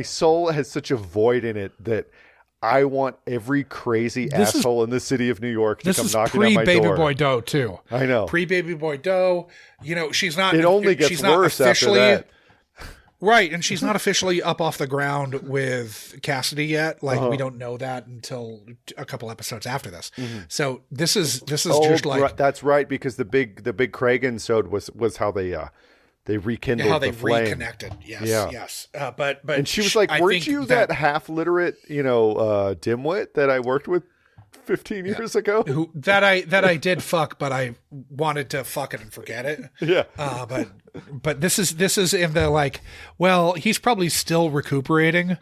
soul has such a void in it that I want every crazy asshole in the city of New York to come knocking on my door. This is pre-Baby Boy Doe too. I know. Pre-Baby Boy Doe. She's not. It only gets worse after that. Right, and she's not officially up off the ground with Cassidy yet. Like we don't know that until a couple episodes after this. So this is just like that's right, because the big Kragan sode was how they rekindled how they the flame. reconnected. Yes. But and she was like, "Weren't you that half literate, dimwit that I worked with 15 years ago?" That I did fuck, but I wanted to fuck it and forget it. Yeah. But this is in the like, well, he's probably still recuperating.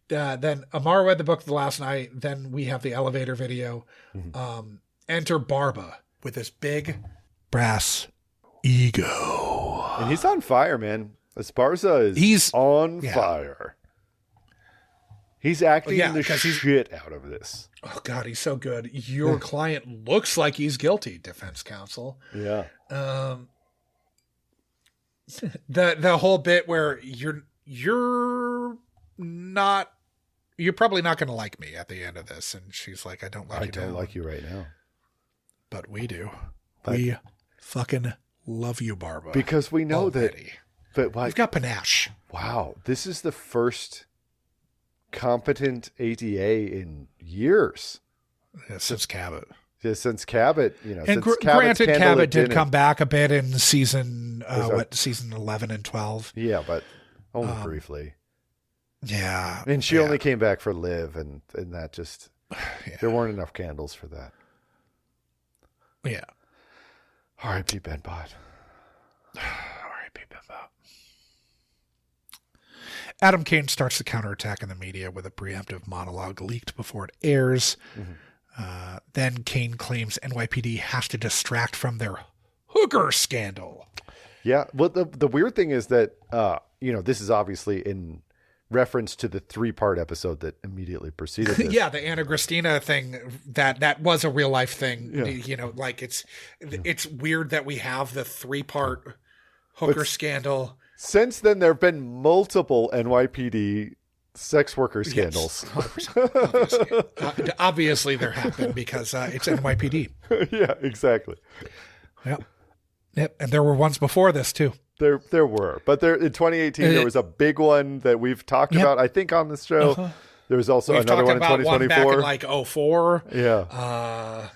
Then Amaro read the book the last night. Then we have the elevator video. Enter Barba with this big brass ego. And he's on fire, man. Esparza is on fire. He's acting the shit out of this. Oh, God, he's so good. Your client looks like he's guilty, defense counsel. Yeah. The whole bit where you're probably not going to like me at the end of this. And she's like, I don't like you right now. But we do. We fucking love you, Barba. Because we know already. that we've got panache. Wow. This is the first competent ATA in years. Yeah, since Cabot. Yeah, since Cabot, and granted, Cabot did come back a bit in season 11 and 12. Yeah, but only briefly. Yeah, and she only came back for Liv, and that just there weren't enough candles for that. Yeah. R.I.P. Benbot. R.I.P. Benbot. Adam Kane starts the counterattack in the media with a preemptive monologue leaked before it airs. Then Kane claims NYPD has to distract from their hooker scandal. Yeah. Well, the weird thing is that, this is obviously in reference to the 3-part episode that immediately preceded this. Yeah. The Anna Christina thing that was a real life thing. Yeah. Like it's weird that we have the 3-part hooker scandal. Since then, there have been multiple NYPD sex worker scandals. Yes, obviously there have been because it's NYPD. Yeah, exactly. Yep. And there were ones before this too. There were, but in 2018 there was a big one that we've talked about. I think on this show. There was also another one in 2024. One back in like 2004. Yeah.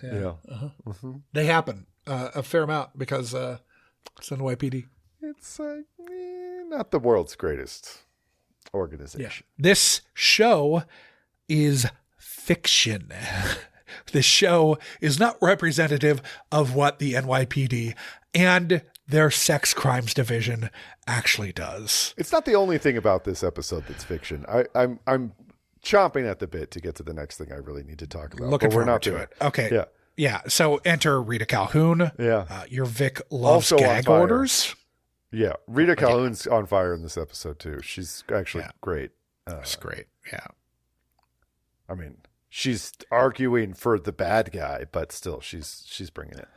They happen a fair amount because it's NYPD. It's not the world's greatest organization. Yeah. This show is fiction. This show is not representative of what the NYPD and their sex crimes division actually does. It's not the only thing about this episode that's fiction. I'm chomping at the bit to get to the next thing I really need to talk about. Looking forward to it. Okay. Yeah. Yeah. So enter Rita Calhoun. Yeah. Your Vic loves also gag orders. Yeah. Rita Calhoun's on fire in this episode too. She's actually great. It's great. Yeah. I mean, she's arguing for the bad guy, but still she's bringing it.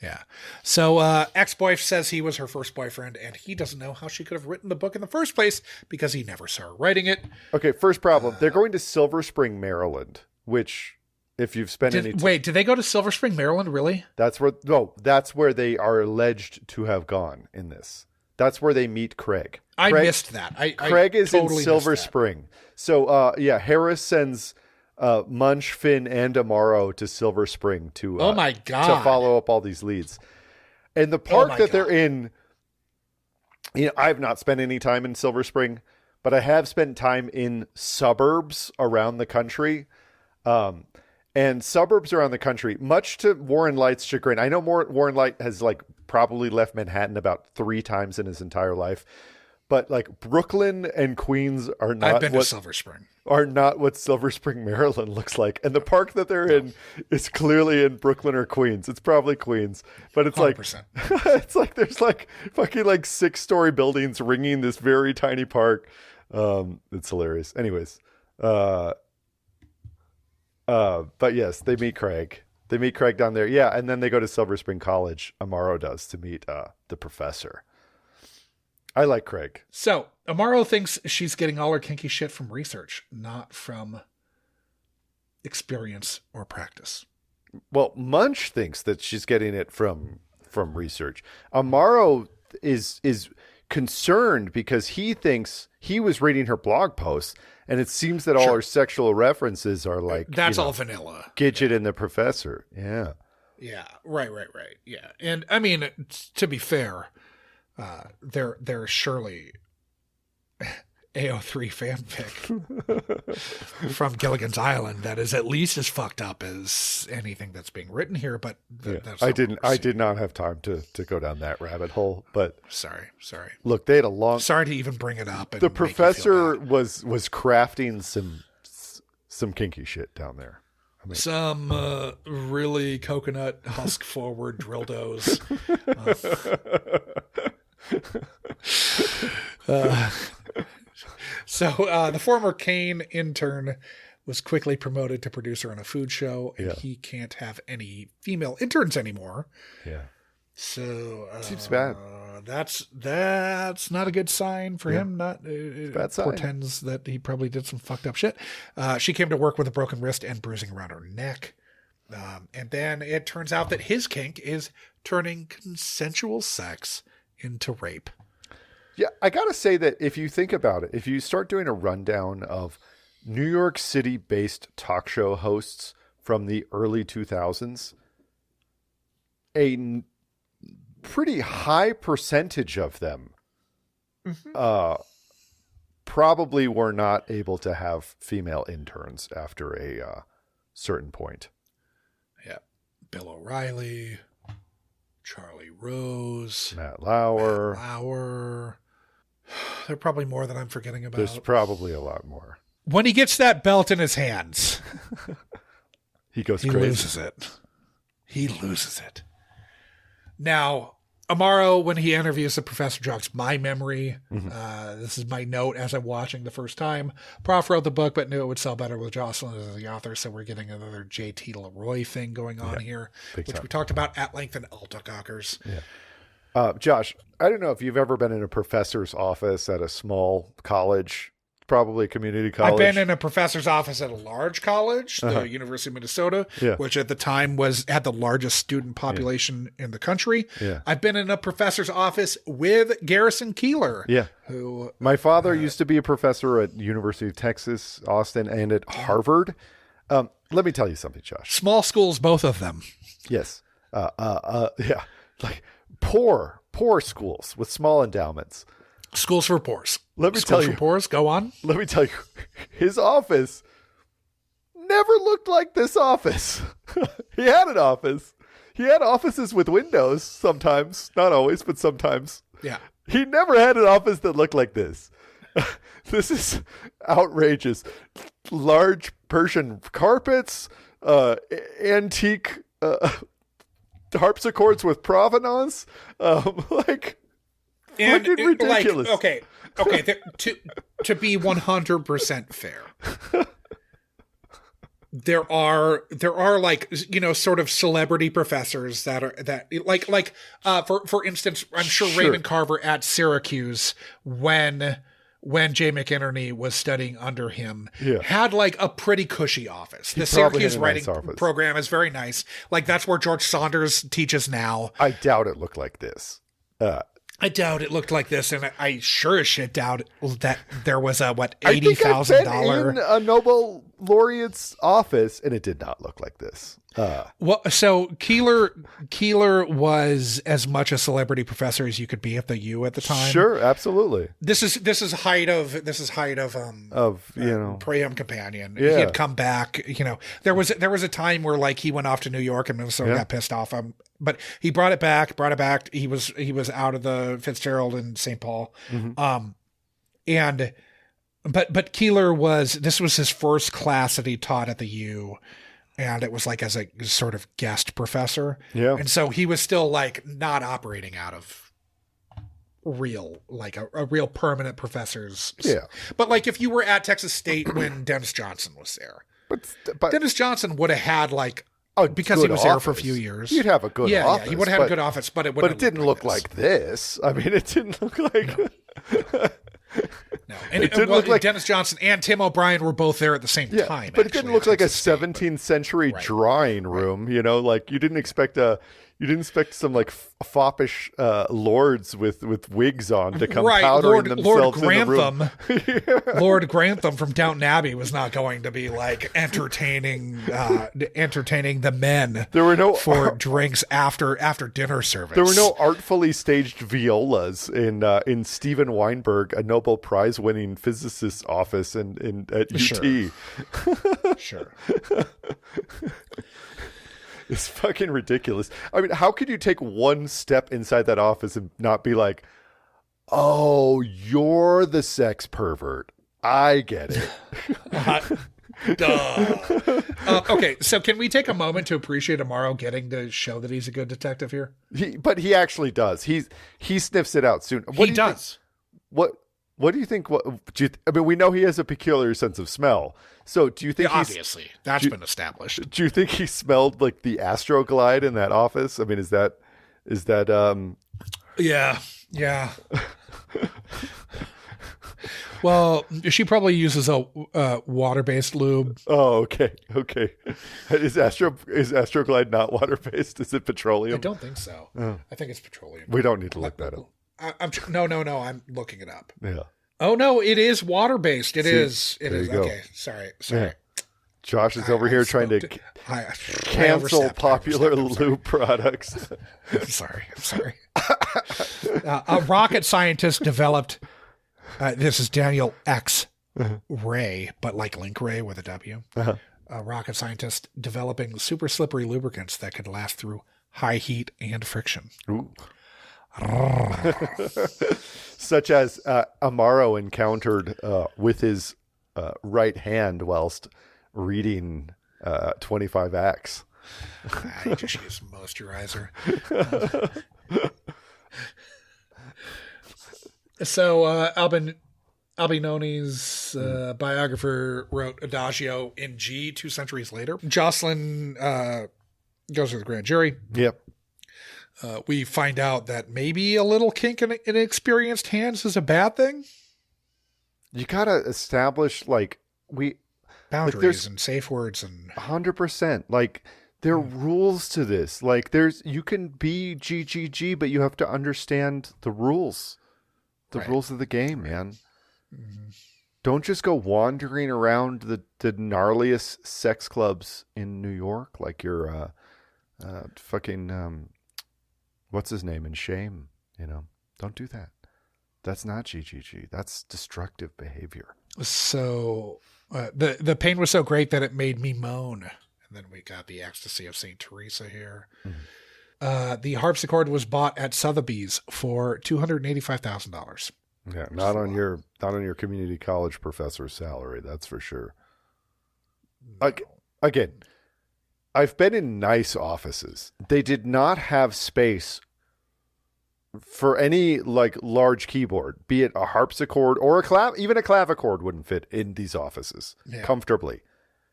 Yeah. So ex-boyfriend says he was her first boyfriend, and he doesn't know how she could have written the book in the first place because he never saw her writing it. Okay, first problem. They're going to Silver Spring, Maryland, which if you've spent any wait, did they go to Silver Spring, Maryland, really? That's where they are alleged to have gone in this. That's where they meet Craig. I missed that. Craig is totally in Silver Spring. So Harris sends Munch, Finn, and Amaro to Silver Spring to oh my God, to follow up all these leads. And the park that they're in, I have not spent any time in Silver Spring, but I have spent time in suburbs around the country. And suburbs around the country, much to Warren Light's chagrin. I know Warren Light has probably left Manhattan about 3 times in his entire life. But Brooklyn and Queens are not. I've been to Silver Spring. Are not what Silver Spring, Maryland looks like. And the park that they're in is clearly in Brooklyn or Queens. It's probably Queens, but it's 100%. It's there's fucking 6-story buildings ringing this very tiny park. It's hilarious. Anyways, but yes, they meet Craig. They meet Craig down there. Yeah, and then they go to Silver Spring College. Amaro does to meet the professor. I like Craig. So Amaro thinks she's getting all her kinky shit from research, not from experience or practice. Well, Munch thinks that she's getting it from research. Amaro is concerned because he thinks he was reading her blog posts, and it seems that all her sexual references are like that's all vanilla. Gidget and the Professor. Yeah. Yeah. Right. Yeah. And I mean, to be fair, there's surely AO3 fanfic from Gilligan's Island that is at least as fucked up as anything that's being written here. But that's I did not have time to go down that rabbit hole. But sorry. Look, they had a long. Sorry to even bring it up. And the Professor was crafting some kinky shit down there. I mean, some really coconut husk forward dildos. So the former Kane intern was quickly promoted to producer on a food show, and he can't have any female interns anymore. Yeah. So seems bad. That's not a good sign for him. Not bad sign. Portends that he probably did some fucked up shit. She came to work with a broken wrist and bruising around her neck. And then it turns out that his kink is turning consensual sex into rape. Yeah, I got to say that if you think about it, if you start doing a rundown of New York City-based talk show hosts from the early 2000s, a pretty high percentage of them probably were not able to have female interns after a certain point. Yeah. Bill O'Reilly, Charlie Rose, Matt Lauer. There are probably more that I'm forgetting about. There's probably a lot more. When he gets that belt in his hands, he goes crazy. He loses it. Now, Amaro, when he interviews the professor, jogs my memory. This is my note as I'm watching the first time. Prof wrote the book, but knew it would sell better with Jocelyn as the author. So we're getting another JT Leroy thing going on here, which we talked about at length in Alta Cockers. Yeah. Josh, I don't know if you've ever been in a professor's office at a small college, probably a community college. I've been in a professor's office at a large college, the University of Minnesota, which at the time had the largest student population in the country. Yeah. I've been in a professor's office with Garrison Keillor. Yeah. Who my father used to be a professor at University of Texas, Austin, and at Harvard. Let me tell you something, Josh. Small schools, both of them. Yes. Yeah. Like poor schools with small endowments. Schools for poors. Let me tell you. Schools for poors, go on. Let me tell you, his office never looked like this office. He had an office. He had offices with windows sometimes, not always, but sometimes. Yeah. He never had an office that looked like this. This is outrageous. Large Persian carpets, antique harpsichords with provenance, fucking ridiculous. Like, okay. To be 100% fair, there are like, you know, sort of celebrity professors that for instance, I'm sure Raymond Carver at Syracuse when Jay McInerney was studying under him, had like a pretty cushy office. The Syracuse writing program is very nice. Like that's where George Saunders teaches now. I doubt it looked like this. I doubt it looked like this, and I sure as shit doubt that there was a $80,000. I think I've been in a Nobel laureate's office, and it did not look like this. Well, so Keillor was as much a celebrity professor as you could be at the U at the time. Sure, absolutely. This is height of Priam Companion. Yeah. He had come back. You know, there was a time where like he went off to New York and Minnesota got pissed off. But he brought it back. He was out of the Fitzgerald in St. Paul. But Keillor this was his first class that he taught at the U. And it was like as a sort of guest professor. Yeah. And so he was still like not operating out of real, like a real permanent professor's. Yeah. But like if you were at Texas State when Dennis Johnson was there, but Dennis Johnson would have had like, because he was there for a few years. You'd have a good office. Yeah, he would have had a good office, but it didn't look like this. I mean, it didn't look like... No. And it look like Dennis Johnson and Tim O'Brien were both there at the same time. But it didn't look like a 17th century drawing room. You know, like you didn't expect a You didn't expect some like foppish lords with wigs on to come right, powdering Lord themselves in the room. Grantham, Lord Grantham from Downton Abbey was not going to be like entertaining the men. There were no for drinks after dinner service. There were no artfully staged violas in Steven Weinberg, a Nobel Prize winning physicist's office at UT. Sure. It's fucking ridiculous. I mean, how could you take one step inside that office and not be like, oh, you're the sex pervert. I get it. Duh. Okay, so can we take a moment to appreciate Amaro getting to show that he's a good detective here? But he actually does. He sniffs it out soon. He does. What do you think? I mean, we know he has a peculiar sense of smell. So do you think obviously that's been established? Do you think he smelled like the Astroglide in that office? I mean, is that Yeah. Well, she probably uses a water-based lube. Oh, okay. Is Astroglide not water-based? Is it petroleum? I don't think so. Oh. I think it's petroleum. We don't need to look that up. No. I'm looking it up. Yeah. Oh no, it is water-based. It is. Go. Okay. Sorry. Yeah. Josh is over here trying to cancel popular lube products. I'm sorry. A rocket scientist developed. This is Daniel X. Ray, but like Link Ray with a W. A rocket scientist developing super slippery lubricants that could last through high heat and friction. Ooh. Such as Amaro encountered with his right hand whilst reading 25X. I just use moisturizer. So Albinoni's biographer wrote Adagio in G 2 centuries later. Jocelyn goes to the grand jury. Yep. We find out that maybe a little kink in inexperienced hands is a bad thing. You gotta establish boundaries and safe words and 100%. Like there are rules to this. Like you can be GGG, but you have to understand the rules. The rules of the game, man. Mm-hmm. Don't just go wandering around the gnarliest sex clubs in New York like you're fucking what's his name in Shame, Don't do that. That's not GGG. That's destructive behavior. So the pain was so great that it made me moan. And then we got the ecstasy of St. Teresa here. Mm-hmm. The harpsichord was bought at Sotheby's for $285,000. Yeah, not on your community college professor's salary, that's for sure. No. Again, I've been in nice offices. They did not have space for any large keyboard, be it a harpsichord or even a clavichord wouldn't fit in these offices comfortably.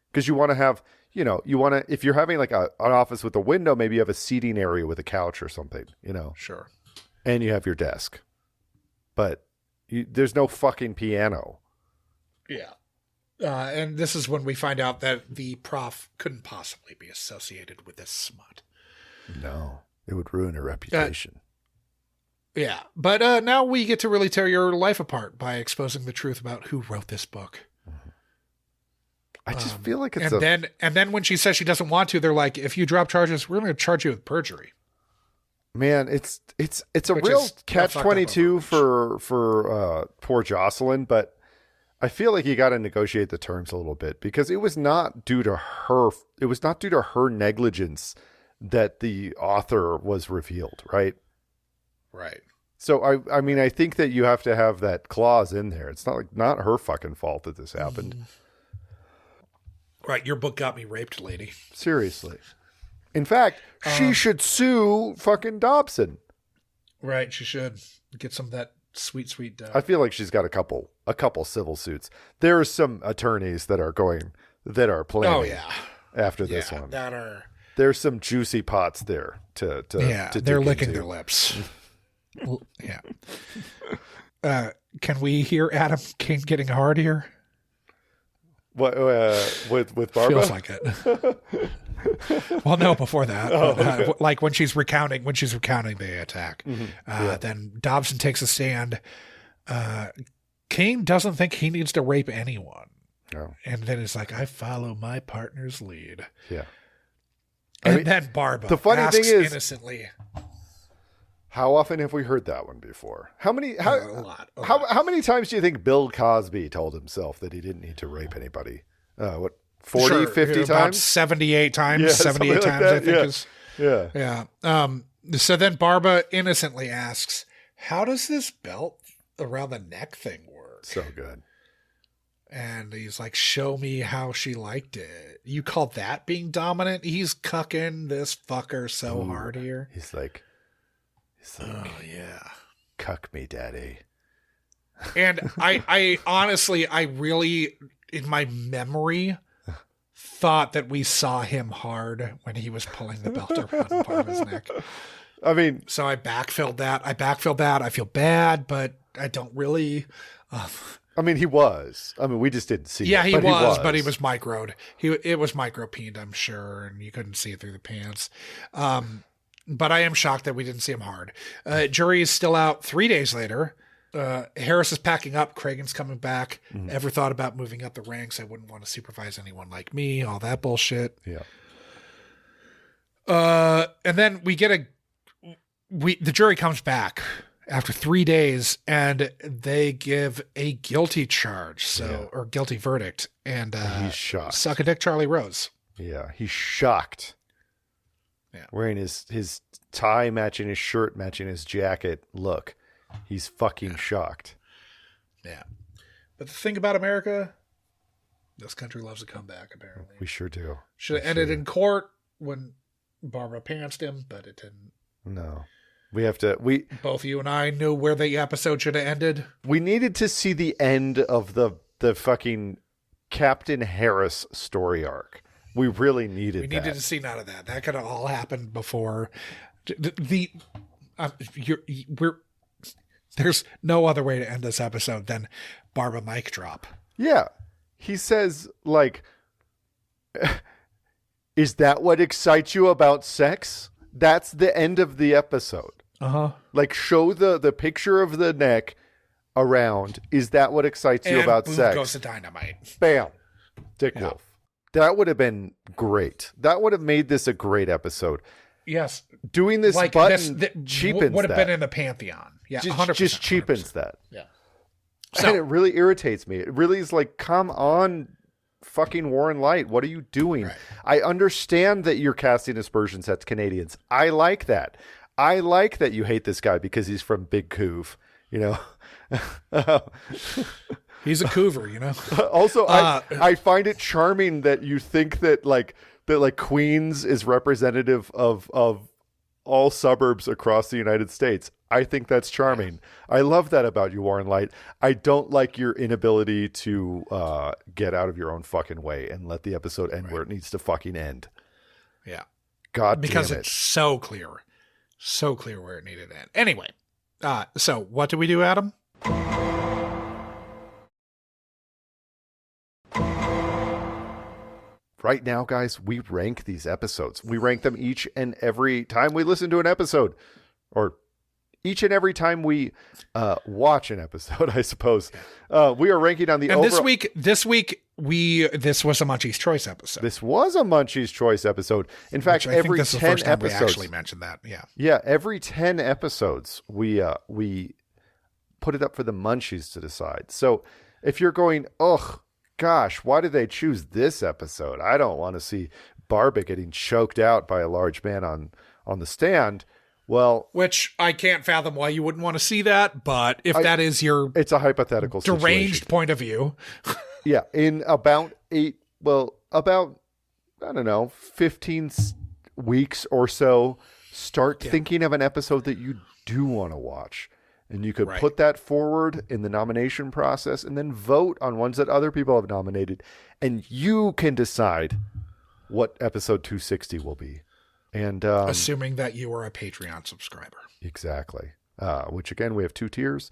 Because you want to have, if you're having an office with a window, maybe you have a seating area with a couch or something, Sure. And you have your desk. But there's no fucking piano. Yeah. And this is when we find out that the prof couldn't possibly be associated with this smut. No, it would ruin her reputation. Yeah. But now we get to really tear your life apart by exposing the truth about who wrote this book. I just feel like it's and then when she says she doesn't want to, they're like, if you drop charges, we're going to charge you with perjury. Man, it's a real catch-22 for poor Jocelyn, but I feel like you got to negotiate the terms a little bit because it was not due to her. It was not due to her negligence that the author was revealed, right? Right. So I mean, I think that you have to have that clause in there. It's not her fucking fault that this happened. Right. Your book got me raped, lady. Seriously. In fact, she should sue fucking Dobson. Right, she should get some of that sweet. I feel like she's got a couple civil suits. There are some attorneys that are planning. Oh yeah. After this one, there's some juicy pots there to they're licking their lips. Yeah. Can we hear Adam King getting hard here? What with Barba? Feels like it. Well, no, before that, okay. like when she's recounting the attack, then Dobson takes a stand. King doesn't think he needs to rape anyone, and then it's like, I follow my partner's lead. Yeah, and then Barba. The funny asks thing is, innocently, how often have we heard that one before? How many? a lot. How many times do you think Bill Cosby told himself that he didn't need to rape anybody? 40, 50 about times? 78 times. Yeah, 78 like times, that. I think is. Yeah. Yeah. So then Barba innocently asks, how does this belt around the neck thing work? So good. And he's like, show me how she liked it. You call that being dominant? He's cucking this fucker so hard here. He's like, oh, yeah. Cuck me, daddy. And I honestly, I really, in my memory, thought that we saw him hard when he was pulling the belt around Barba's neck. I mean, so I backfilled that. I feel bad, but I don't really. I mean, he was. I mean, we just didn't see. Yeah, it, he but was, he but he was microed. It was micro-peened, I'm sure, and you couldn't see it through the pants. But I am shocked that we didn't see him hard. Jury is still out 3 days later. Harris is packing up. Cragen's coming back. Ever thought about moving up the ranks? I wouldn't want to supervise anyone like me. All that bullshit. Yeah. And then we get the jury comes back after 3 days, and they give a guilty charge, or guilty verdict, and he's shocked. Suck a dick, Charlie Rose. Yeah, he's shocked. Yeah, wearing his tie matching his shirt, matching his jacket. Look, he's fucking shocked. Yeah, but the thing about America, this country loves a comeback. Apparently, we sure do. Should have ended in court when Barbara pantsed him, but it didn't. No. We have to. Both you and I knew where the episode should have ended. We needed to see the end of the fucking Captain Harris story arc. We really needed. We needed to see none of that. That could have all happened before. There's no other way to end this episode than Barba mic drop. Yeah, he says like, "Is that what excites you about sex?" That's the end of the episode. Like, show the picture of the neck around. Is that what excites you about boom sex? Goes the dynamite. Bam. Dick Wolf. That would have been great. That would have made this a great episode. Yes. Doing this like button cheapens would have that. been in the Pantheon. Yeah, just cheapens 100%. That. Yeah. And it really irritates me. It really is like, come on, fucking Warren Light. What are you doing? Right. I understand that you're casting aspersions at Canadians. I like that. I like that you hate this guy because he's from Big Couve, you know. He's a Couver, you know. Also, I find it charming that you think that Queens is representative of all suburbs across the United States. I think that's charming. I love that about you, Warren Light. I don't like your inability to get out of your own fucking way and let the episode end where it needs to fucking end. Yeah. God because damn it. It's so clear where it needed to end. Anyway, so what do we do, Adam? Right now, guys, we rank these episodes. We rank them each and every time we listen to an episode, or each and every time we watch an episode, I suppose. We are ranking on the and this week this was a Munchie's Choice episode. This was a Munchie's Choice episode. In fact, every 10 episodes, we actually mentioned that. Yeah. Yeah, every 10 episodes we put it up for the Munchies to decide. So, if you're going, "Ugh, gosh, why did they choose this episode? I don't want to see Barba getting choked out by a large man on the stand." Well, which I can't fathom why you wouldn't want to see that, but if that is your it's a hypothetical deranged situation. Point of view. Yeah, in about 15 weeks or so, start thinking of an episode that you do want to watch. And you could put that forward in the nomination process and then vote on ones that other people have nominated. And you can decide what episode 260 will be. And assuming that you are a Patreon subscriber. Exactly. which again, we have 2 tiers.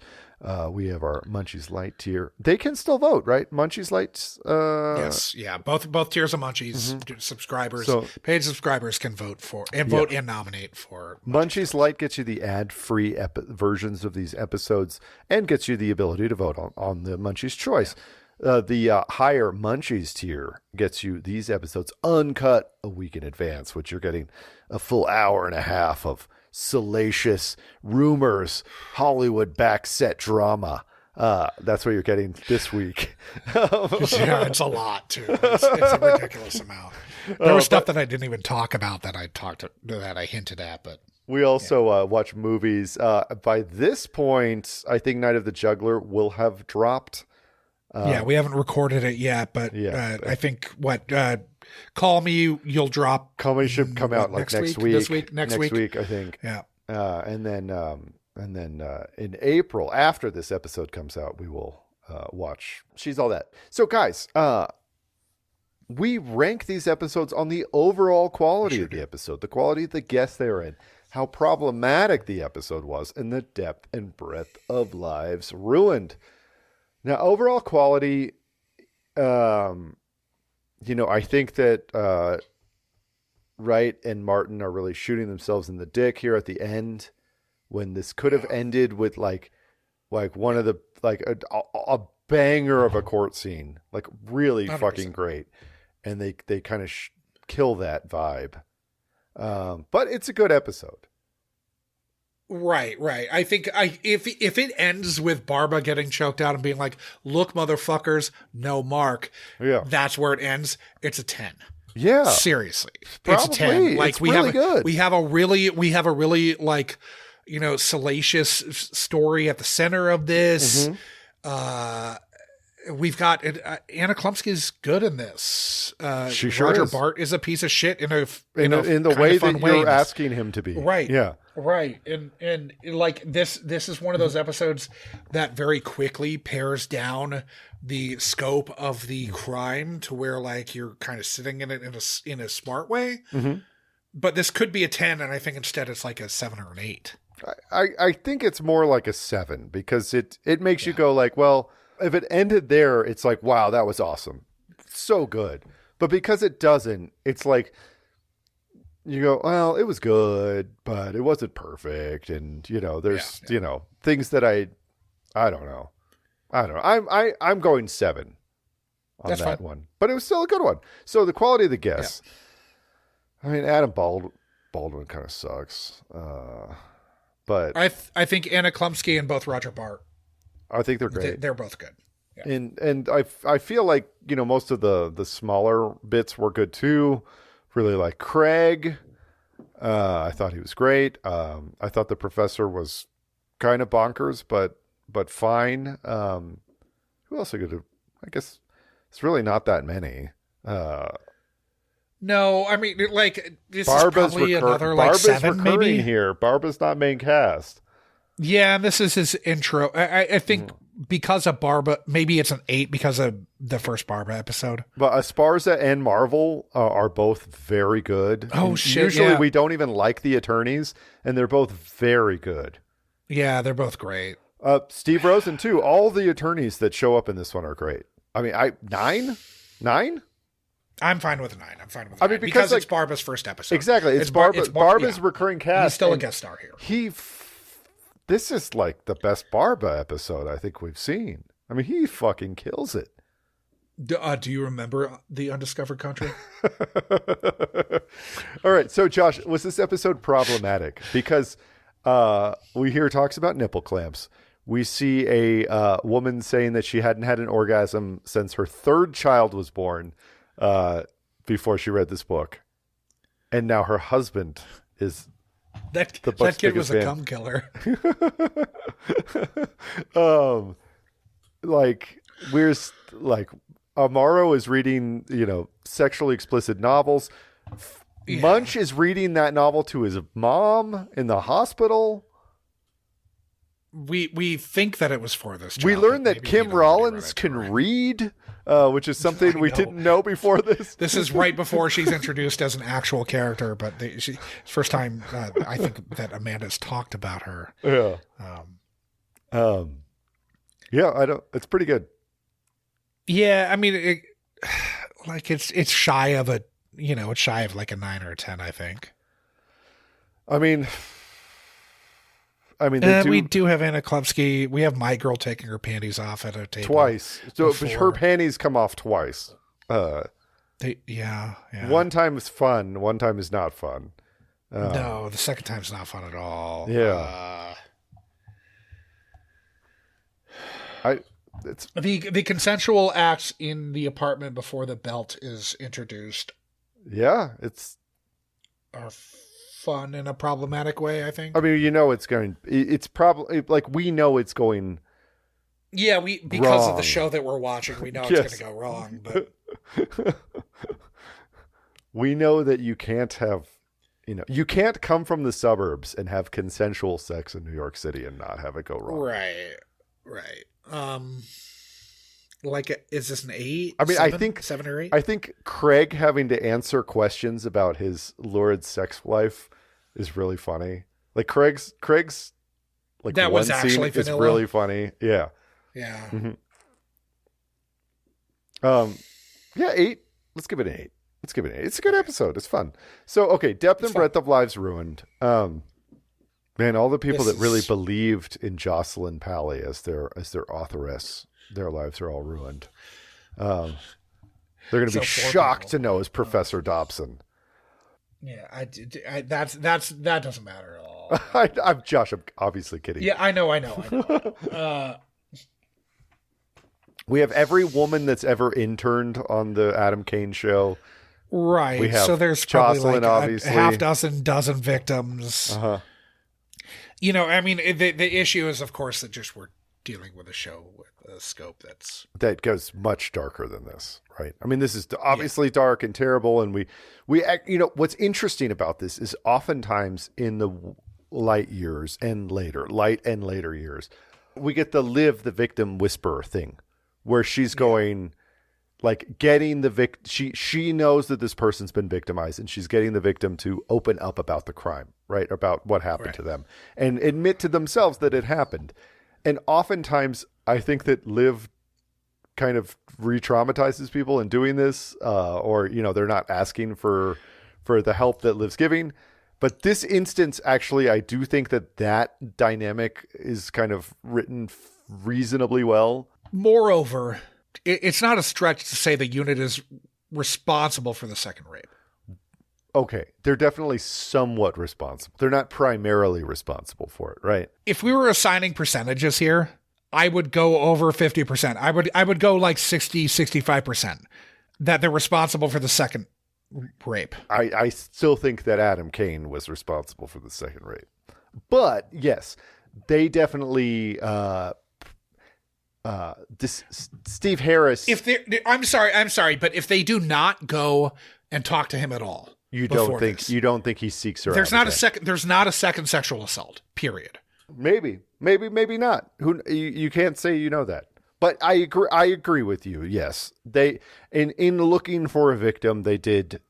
We have our Munchies Light tier. They can still vote, right? Munchies Lights. Yes, yeah. Both tiers of Munchies subscribers, paid subscribers can vote for and vote and nominate for. Munchies Light gets you the ad-free versions of these episodes and gets you the ability to vote on the Munchies Choice. The higher Munchies tier gets you these episodes uncut a week in advance, which you're getting a full hour and a half of salacious rumors, Hollywood backset drama. That's what you're getting this week. Yeah, it's a lot too. It's a ridiculous amount. There was stuff that I didn't even talk about that I hinted at, but we also watch movies. By this point, I think Night of the Juggler will have dropped. We haven't recorded it yet, but I think Call Me, you'll drop. Call Me should come out like next week. Next week, I think. Yeah. And then in April, after this episode comes out, we will watch She's All That. So guys, we rank these episodes on the overall quality of the episode, the quality of the guests they're in, how problematic the episode was, and the depth and breadth of lives ruined. Now, overall quality, I think that Wright and Martin are really shooting themselves in the dick here at the end, when this could have ended with like one of the a banger of a court scene, like really 100%. Fucking great, and they kind of kill that vibe. But it's a good episode. Right. I think if it ends with Barba getting choked out and being like, "Look, motherfuckers, no mark," that's where it ends. It's a 10. Yeah, seriously, probably. It's a 10. Like it's really good. We have a really like, salacious story at the center of this. We've got Anna Klumsky's good in this. She sure Roger is. Bart is a piece of shit in the way that you're asking him to be. Right. Yeah. Right. And like this is one of those episodes that very quickly pares down the scope of the crime to where like you're kind of sitting in it in a smart way. But this could be a 10, and I think instead it's like a 7 or an 8. I think it's more like a 7, because it makes you go like, well, if it ended there, it's like, wow, that was awesome. So good. But because it doesn't, it's like, you go, well, it was good, but it wasn't perfect. And, there's, things that I don't know. I'm going 7 on That's that fine. one. But it was still a good one. So the quality of the guests. Yeah. I mean, Adam Baldwin kind of sucks. But I think Anna Klumsky and both Roger Bart. I think they're great. They're both good. Yeah. And I feel like, most of the smaller bits were good too. Really like Craig. I thought he was great. I thought the professor was kind of bonkers, but fine. Who else are good? I guess it's really not that many. No, I mean, like, this Barba's is probably another like Barba's 7 maybe here. Barba's not main cast. Yeah, and this is his intro. I think because of Barba, maybe it's an 8 because of the first Barba episode. But Esparza and Marvel are both very good. Oh, and shit, usually yeah. we don't even like the attorneys, and they're both very good. Yeah, they're both great. Steve Rosen, too. All the attorneys that show up in this one are great. I mean, 9? 9? I'm fine with a 9. I mean, because it's Barba's first episode. Exactly. It's Barba's recurring cast. He's still a guest star here. This is like the best Barba episode I think we've seen. I mean, he fucking kills it. Do you remember The Undiscovered Country? All right. So, Josh, was this episode problematic? Because we hear talks about nipple clamps. We see a woman saying that she hadn't had an orgasm since her 3rd child was born before she read this book. And now her husband is... That kid was a cum killer. Amaro is reading, sexually explicit novels. Yeah. Munch is reading that novel to his mom in the hospital. We think that it was for this child. We learned that Kim Rollins can read. which is something we didn't know before this. This is right before she's introduced as an actual character, but first time I think that Amanda's talked about her. Yeah. It's pretty good. Yeah, I mean, it's shy of it's shy of like a 9 or a 10, I think. I mean, we do have Anna Klumsky. We have my girl taking her panties off at a table twice. So before. her panties come off twice. Yeah. One time is fun. One time is not fun. No, the second time's not fun at all. Yeah. The consensual acts in the apartment before the belt is introduced. Yeah, are fun in a problematic way, I think. I mean, it's probably like we know it's going. Yeah, because wrong. of the show that we're watching, we know it's going to go wrong. But we know that you can't have, you can't come from the suburbs and have consensual sex in New York City and not have it go wrong. Right. Is this an 8? I mean, 7? I think 7 or 8. I think Craig having to answer questions about his lurid sex life is really funny. Like Craig's like that one was actually scene is vanilla. really funny. Yeah. Yeah. Mm-hmm. 8. Let's give it an 8. It's a good episode. It's fun. So, okay, depth and breadth of lives ruined. Man, all the people that really believed in Jocelyn Pally as their authoress, their lives are all ruined. They're going to be shocked to know as Professor Dobson. Yeah, that doesn't matter at all. I'm Josh. I'm obviously kidding. Yeah, I know. We have every woman that's ever interned on the Adam Kane show. Right. We have so there's probably Jocelyn, like obviously. a half dozen victims. Uh-huh. I mean, the issue is, of course, that just we're dealing with a show with a scope that goes much darker than this, right? I mean, this is obviously dark and terrible, and we what's interesting about this is oftentimes in the light and later years, we get the live the victim whisperer thing, where she's going. Like getting the she knows that this person's been victimized, and she's getting the victim to open up about the crime, right? About what happened to them and admit to themselves that it happened. And oftentimes I think that Liv kind of re-traumatizes people in doing this, or, they're not asking for the help that Liv's giving. But this instance, actually, I do think that dynamic is kind of written reasonably well. Moreover, it's not a stretch to say the unit is responsible for the second rape. Okay, they're definitely somewhat responsible. They're not primarily responsible for it, right? If we were assigning percentages here, I would go over 50%. I would go like 60, 65% that they're responsible for the second rape. I still think that Adam Kane was responsible for the second rape. But yes, they definitely Steve Harris. I'm sorry, but if they do not go and talk to him at all, you don't think he seeks her. There's not a second sexual assault. Period. Maybe not. You can't say that. But I agree with you. Yes, they in looking for a victim, they did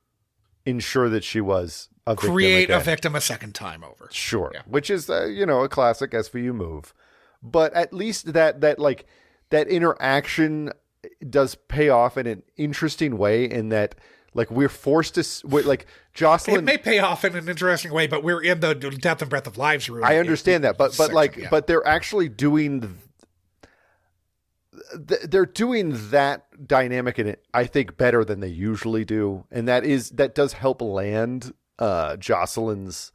ensure that she was a victim. Create a victim a second time over. Sure, yeah. Which is a classic SVU move. But at least that interaction does pay off in an interesting way, in that we're forced to Jocelyn. It may pay off in an interesting way, but we're in the depth and breadth of lives room. I understand that, but they're actually doing. They're doing that dynamic in it, I think, better than they usually do, and that does help land Jocelyn's,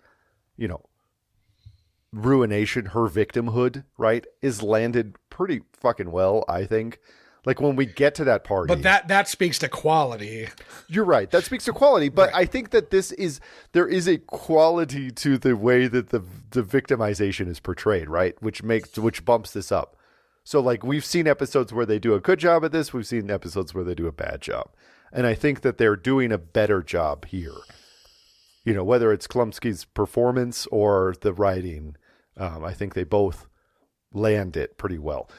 ruination, her victimhood, right, is landed pretty fucking well, I think. When we get to that party. But that speaks to quality. You're right. That speaks to quality. But right. I think that there is a quality to the way that the victimization is portrayed, right? Which bumps this up. So we've seen episodes where they do a good job at this. We've seen episodes where they do a bad job. And I think that they're doing a better job here. Whether it's Klumsky's performance or the writing, I think they both land it pretty well.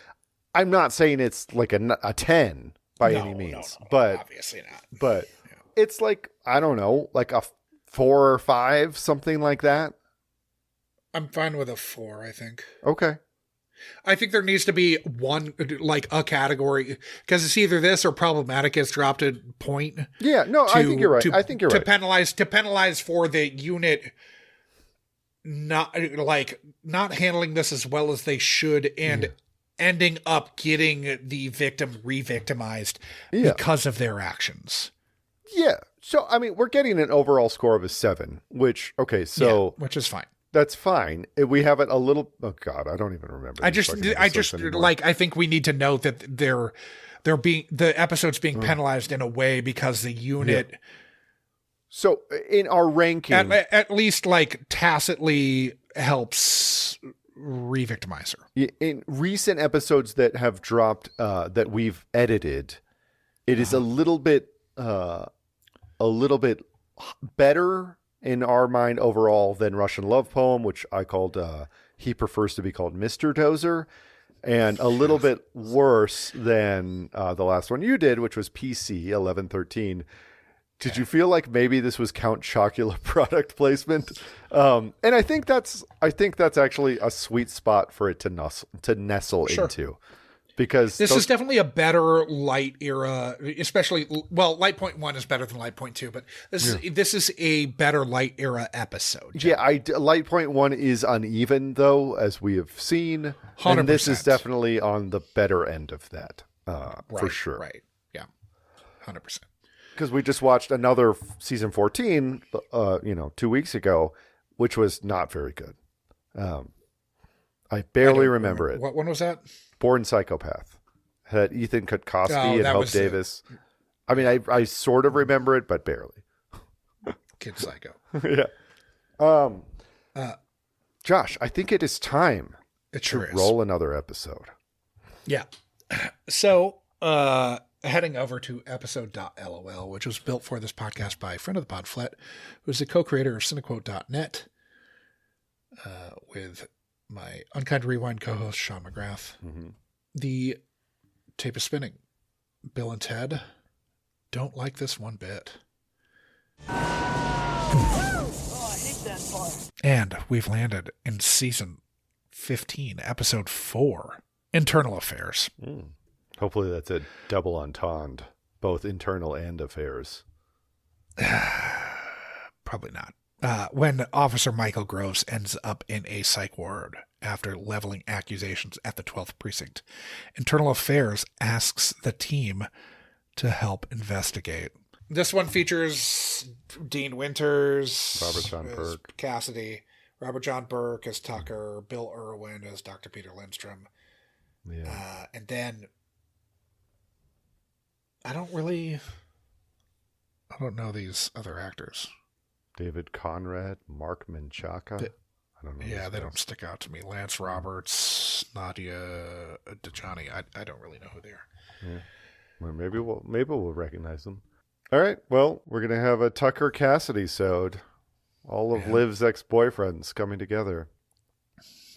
I'm not saying it's like a 10, by No, any means. no, but obviously not. But it's like, I don't know, like a 4 or 5, something like that. I'm fine with a 4, I think. Okay. I think there needs to be one, like a category, because it's either this or problematic gets dropped at point. Yeah, no, I think you're right. I think you're right. To penalize for the unit not handling this as well as they should and ending up getting the victim re-victimized because of their actions. Yeah. So, I mean, we're getting an overall score of a 7, which which is fine. That's fine. We have it a little. Oh God, I don't even remember. I think we need to note that the episode's being penalized in a way because the unit. Yeah. So in our ranking, at least like tacitly helps re-victimize her. In recent episodes that have dropped, that we've edited, it is a little bit better in our mind overall than Russian Love Poem, which I called, he prefers to be called Mr. Dozer, and a little bit worse than the last one you did, which was PC 1113. Did you feel like maybe this was Count Chocula product placement? And I think that's actually a sweet spot for it to nestle into. Because this is definitely a better light era, especially, well, Light Point 1 is better than Light Point 2, but this is a better light era episode. Yeah, Light Point 1 is uneven, though, as we have seen. 100%. And this is definitely on the better end of that, for sure. Right, yeah, 100%. Because we just watched another season 14, 2 weeks ago, which was not very good. I barely remember it. What one was that? Born Psychopath. Had Ethan Kutkoski and Hope Davis. I mean, I sort of remember it, but barely. Kid Psycho. Yeah. Josh, I think it is time to roll another episode. Yeah. So, heading over to episode.lol, which was built for this podcast by a friend of the pod, Flet, who's the co-creator of cinequote.net, with my Unkind Rewind co-host, Sean McGrath. Mm-hmm. The tape is spinning. Bill and Ted don't like this one bit. And we've landed in season 15, episode 4, Internal Affairs. Hopefully that's a double entendre, both internal and affairs. Probably not. When Officer Michael Groves ends up in a psych ward after leveling accusations at the 12th Precinct, Internal Affairs asks the team to help investigate. This one features Dean Winters, Robert John Burke, Cassidy, Robert John Burke as Tucker, Bill Irwin as Dr. Peter Lindstrom. Yeah. And then I don't know these other actors. David Conrad, Mark Menchaca. I don't know. Yeah, they don't stick out to me. Lance Roberts, Nadia Dajani. I don't really know who they are. Yeah. Well, maybe we'll recognize them. All right. Well, we're gonna have a Tucker Cassidy sode. All of Liv's ex-boyfriends coming together.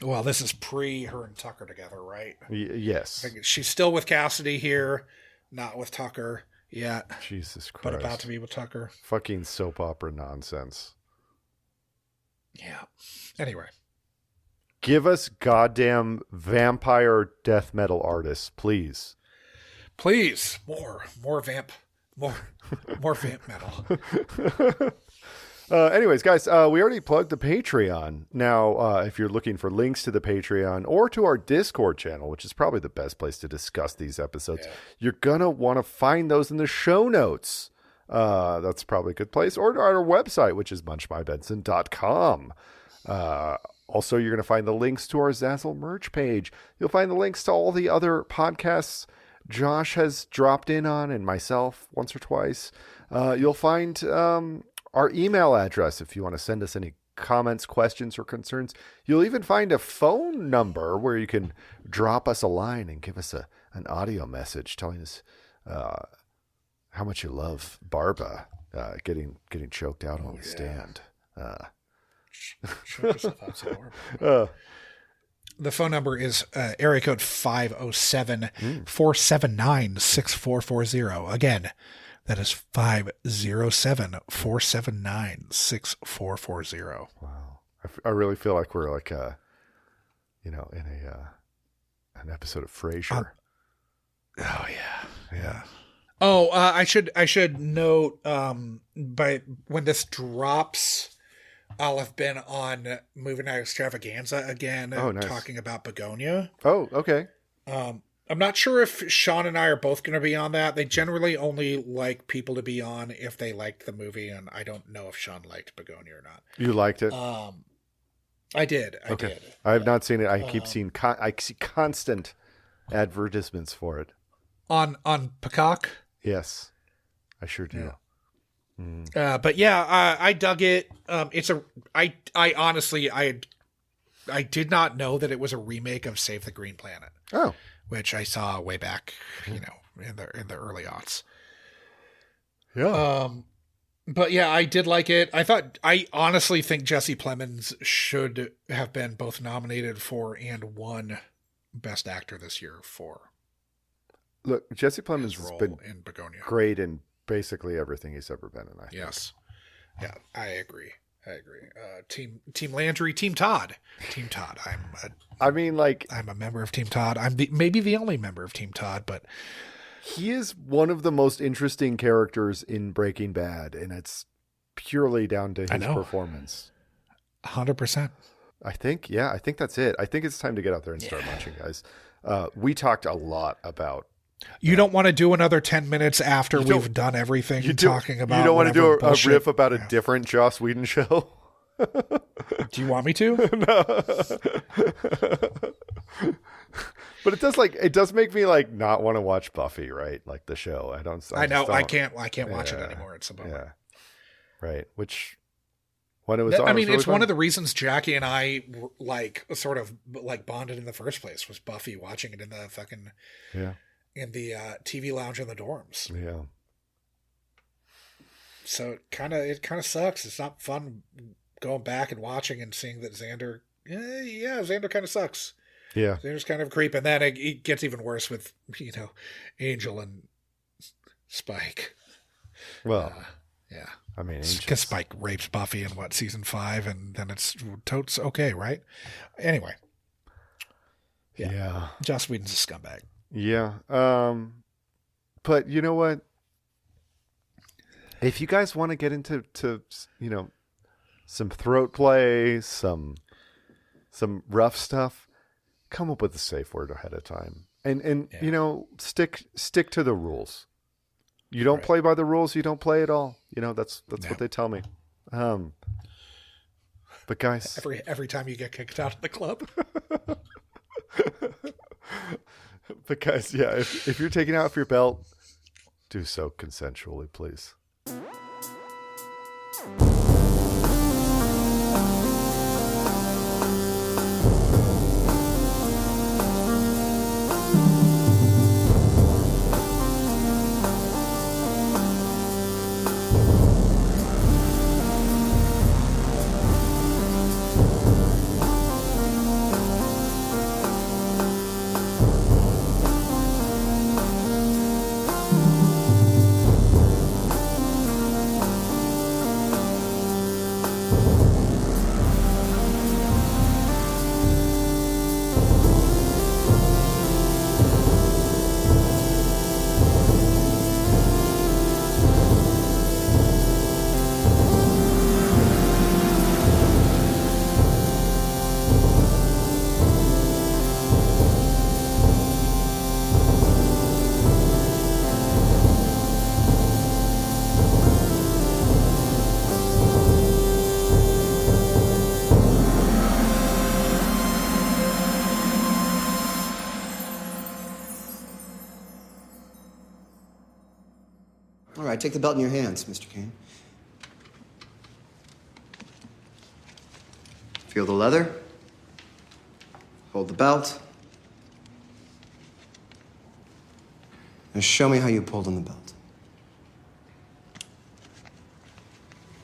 Well, this is pre her and Tucker together, right? Yes. She's still with Cassidy here, not with Tucker yet. Jesus Christ. But about to be with Tucker. Fucking soap opera nonsense. Yeah. Anyway. Give us goddamn vampire death metal artists, please. Please. More vamp metal. Anyways, guys, we already plugged the Patreon. Now, if you're looking for links to the Patreon or to our Discord channel, which is probably the best place to discuss these episodes, you're going to want to find those in the show notes. That's probably a good place. Or our website, which is munchbybenson.com. Also, you're going to find the links to our Zazzle merch page. You'll find the links to all the other podcasts Josh has dropped in on, and myself once or twice. You'll find our email address if you want to send us any comments, questions, or concerns. You'll even find a phone number where you can drop us a line and give us an audio message telling us how much you love Barba getting choked out on the stand. The phone number is area code 507-479-6440. Again, that is 507-479-6440. Wow. I really feel like we're like, in an episode of Frasier. Oh, yeah. Yeah. Oh, I should note, by when this drops, I'll have been on Movie Night Extravaganza again, nice. talking about Begonia. Oh, okay. I'm not sure if Sean and I are both going to be on that. They generally only like people to be on if they liked the movie, and I don't know if Sean liked Begonia or not. You liked it? I did. I okay. did. I have not seen it. I keep seeing I see constant advertisements for it. On Peacock? Yes, I sure do. Yeah. But yeah, I dug it. I honestly, I did not know that it was a remake of Save the Green Planet. Oh, which I saw way back, in the early aughts. Yeah. But yeah, I did like it. I honestly think Jesse Plemons should have been both nominated for and won Best Actor this year for. Look, Jesse Plemons has been in Begonia. Great in basically everything he's ever been in. Yes. Yeah, I agree. Team Landry, Team Todd. I'm a member of Team Todd. I'm maybe the only member of Team Todd, but he is one of the most interesting characters in Breaking Bad, and it's purely down to his performance. 100%. I think that's it. I think it's time to get out there and start munching, guys. We talked a lot about. You don't want to do another 10 minutes after we've done everything talking about. You don't want to do a riff about a Yeah. different Joss Whedon show. Do you want me to? No. But it does make me not want to watch Buffy, right? Like the show. I can't watch it anymore. It's a bummer. Yeah. Right. Which when it was on, I mean, it was really it's fun. one of the reasons Jackie and I sort of bonded in the first place was Buffy, watching it in the fucking in the TV lounge in the dorms. Yeah. So it kind of sucks. It's not fun going back and watching and seeing that Xander kind of sucks. Yeah. Xander's kind of a creep. And then it gets even worse with, Angel and Spike. Well, yeah. I mean, because Spike rapes Buffy in season 5, and then it's totes okay, right? Anyway. Yeah. Joss Whedon's a scumbag. Yeah. But you know what? If you guys want to get into some throat play, some rough stuff, come up with a safe word ahead of time. And stick to the rules. You don't play by the rules, you don't play at all. That's what they tell me. But guys, every time you get kicked out of the club. But guys, yeah, if you're taking out your belt, do so consensually, please. All right, take the belt in your hands, Mr. Kane. Feel the leather. Hold the belt. Now show me how you pulled on the belt.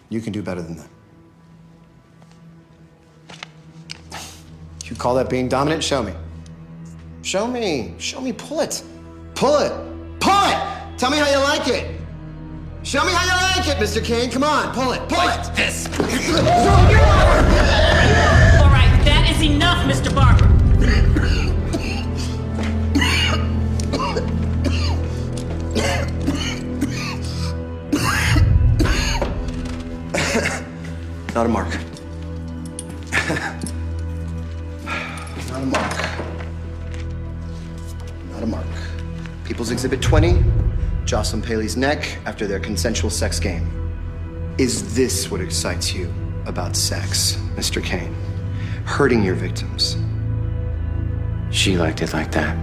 You can do better than that. You call that being dominant? Show me. Show me. Show me. Pull it. Pull it. Pull it! Tell me how you like it. Show me how you like it, Mr. Kane. Come on, pull it. Pull it. This. All right, that is enough, Mr. Barber. Not a mark. Not a mark. Not a mark. People's Exhibit 20, Jocelyn Paley's neck after their consensual sex game. Is this what excites you about sex, Mr. Kane? Hurting your victims. She liked it like that.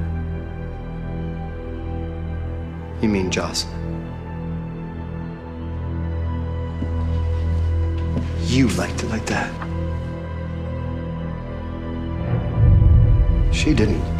You mean Jocelyn? You liked it like that. She didn't.